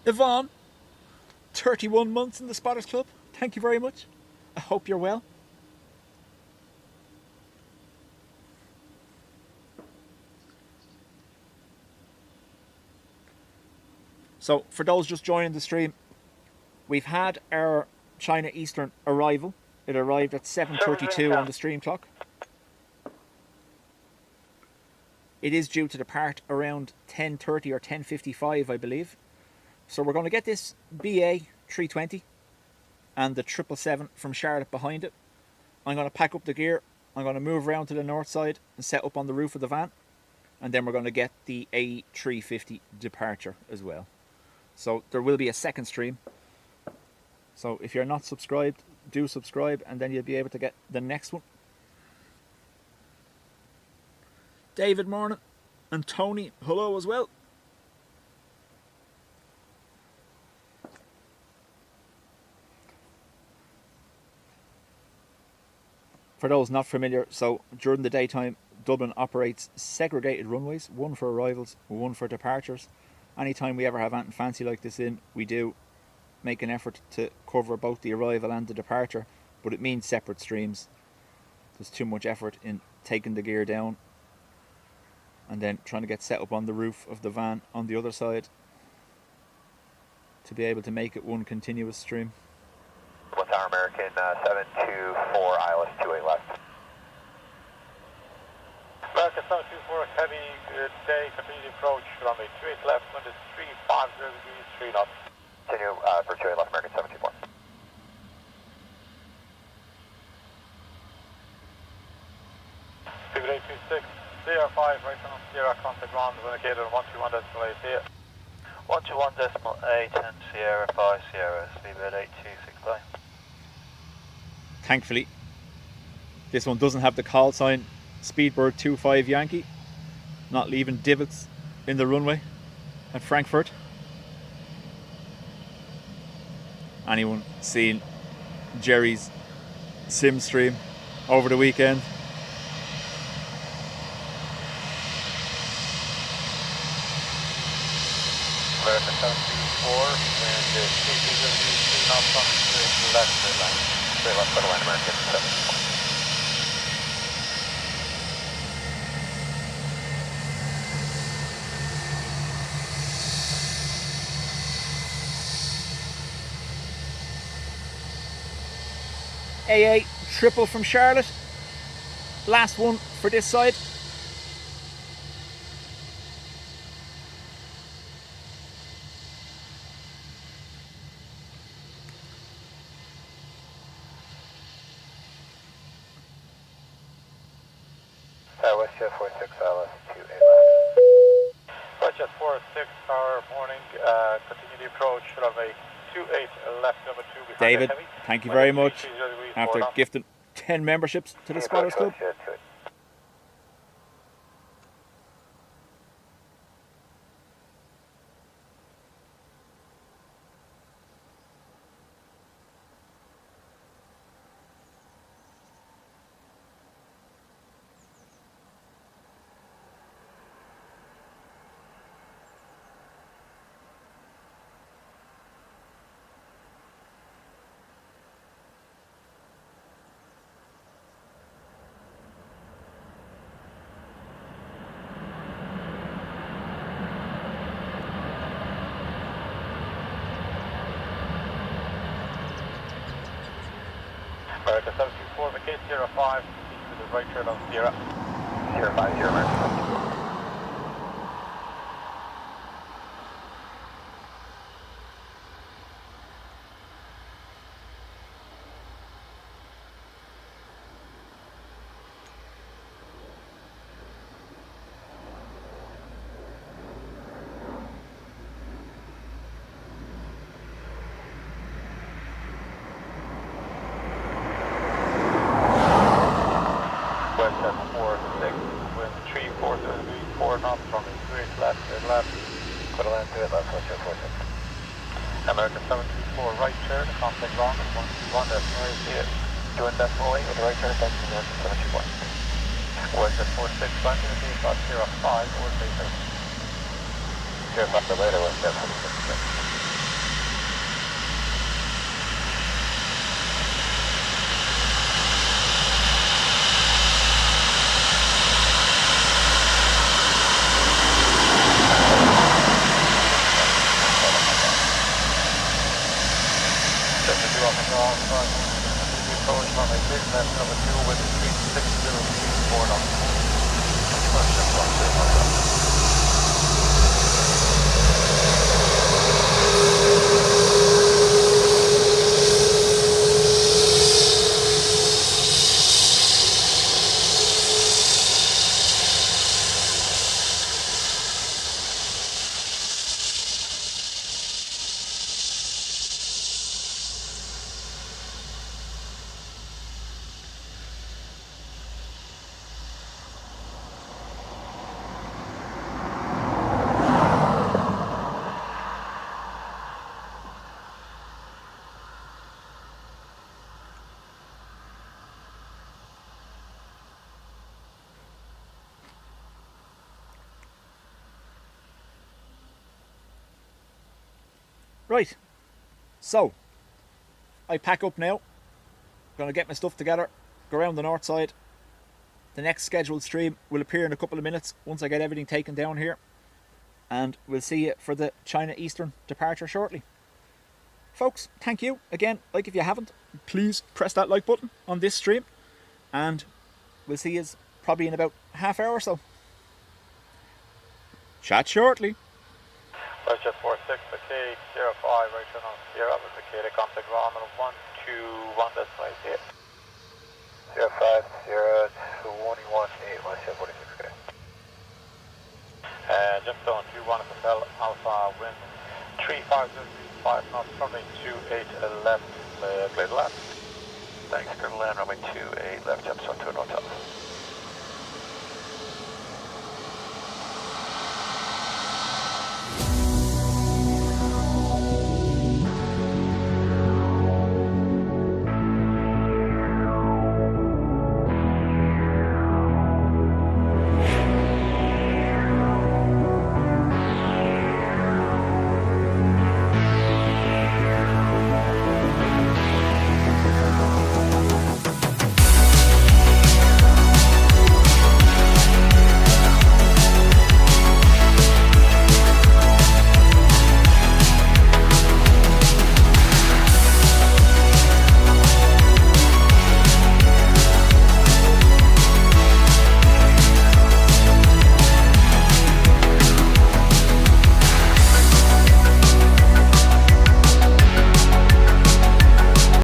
Yvonne, 31 months in the Spotters Club. Thank you very much. I hope you're well. So, for those just joining the stream, we've had our China Eastern arrival. It arrived at 7:32 on the stream clock. It is due to depart around 10:30 or 10:55, I believe. So we're going to get this BA 320 and the 777 from Charlotte behind it. I'm going to pack up the gear. I'm going to move around to the north side and set up on the roof of the van. And then we're going to get the A350 departure as well. So there will be a second stream. So if you're not subscribed, do subscribe, and then you'll be able to get the next one. David, morning. And Tony, hello as well. For those not familiar, so during the daytime, Dublin operates segregated runways, one for arrivals, one for departures. Anytime we ever have anything fancy like this in, we do make an effort to cover both the arrival and the departure, but it means separate streams. There's too much effort in taking the gear down and then trying to get set up on the roof of the van on the other side to be able to make it one continuous stream. 1 Tower American 724, ILS 28 left. American 724, heavy, good day, continue to approach, runway 28 left, wind is 350 degrees, 3 knots. Continue for 28 left, American 724. Super 826, CR5, right on Sierra, contact ground, indicated on 121.8 here. 121.8 and Sierra 5, Sierra, speedbird 826, bye. Thankfully, this one doesn't have the call sign Speedbird 25 Yankee, not leaving divots in the runway at Frankfurt. Anyone seen Jerry's sim stream over the weekend? American 724, and the speed is going to be 3 knots on the left line. Straight left, by the line, American 724. AA triple from Charlotte. Last one for this side. Westjet 46, ILS 28 left. Westjet 46, Tower, morning, continue the approach, runway 28 left, number 2 behind David, the heavy. thank you very much. 30 degrees, After 4 knots. gifting 10 memberships to the Spotters Club. America 724, vacate 05, proceed to the right turn on Sierra. 050, America. American 724, right turn, contact wrong, 121, that's noise, doing decimal in the right turn, thanks to American 724. West at 46, landing at about 05, or 36. 05 later, West at 46. Approach runway 6, left number 2 with 360 knots. Right, so I pack up now. Gonna get my stuff together, go around the north side. The next scheduled stream will appear in a couple of minutes once I get everything taken down here, and we'll see you for the China Eastern departure shortly. Folks, thank you again. Like, if you haven't, please press that like button on this stream, and we'll see you probably in about half hour or so. Chat shortly. Westjet 46, vacate 05, right turn on Sierra, vacate contact wrong on 121, that's right here. 05, Sierra 218, Westjet 46, okay. Just on 21 Hotel Alpha, wind 35, 5 knots, runway 28 left, clear left. Thanks, turn land, runway 28 left, jumps on to an hotel.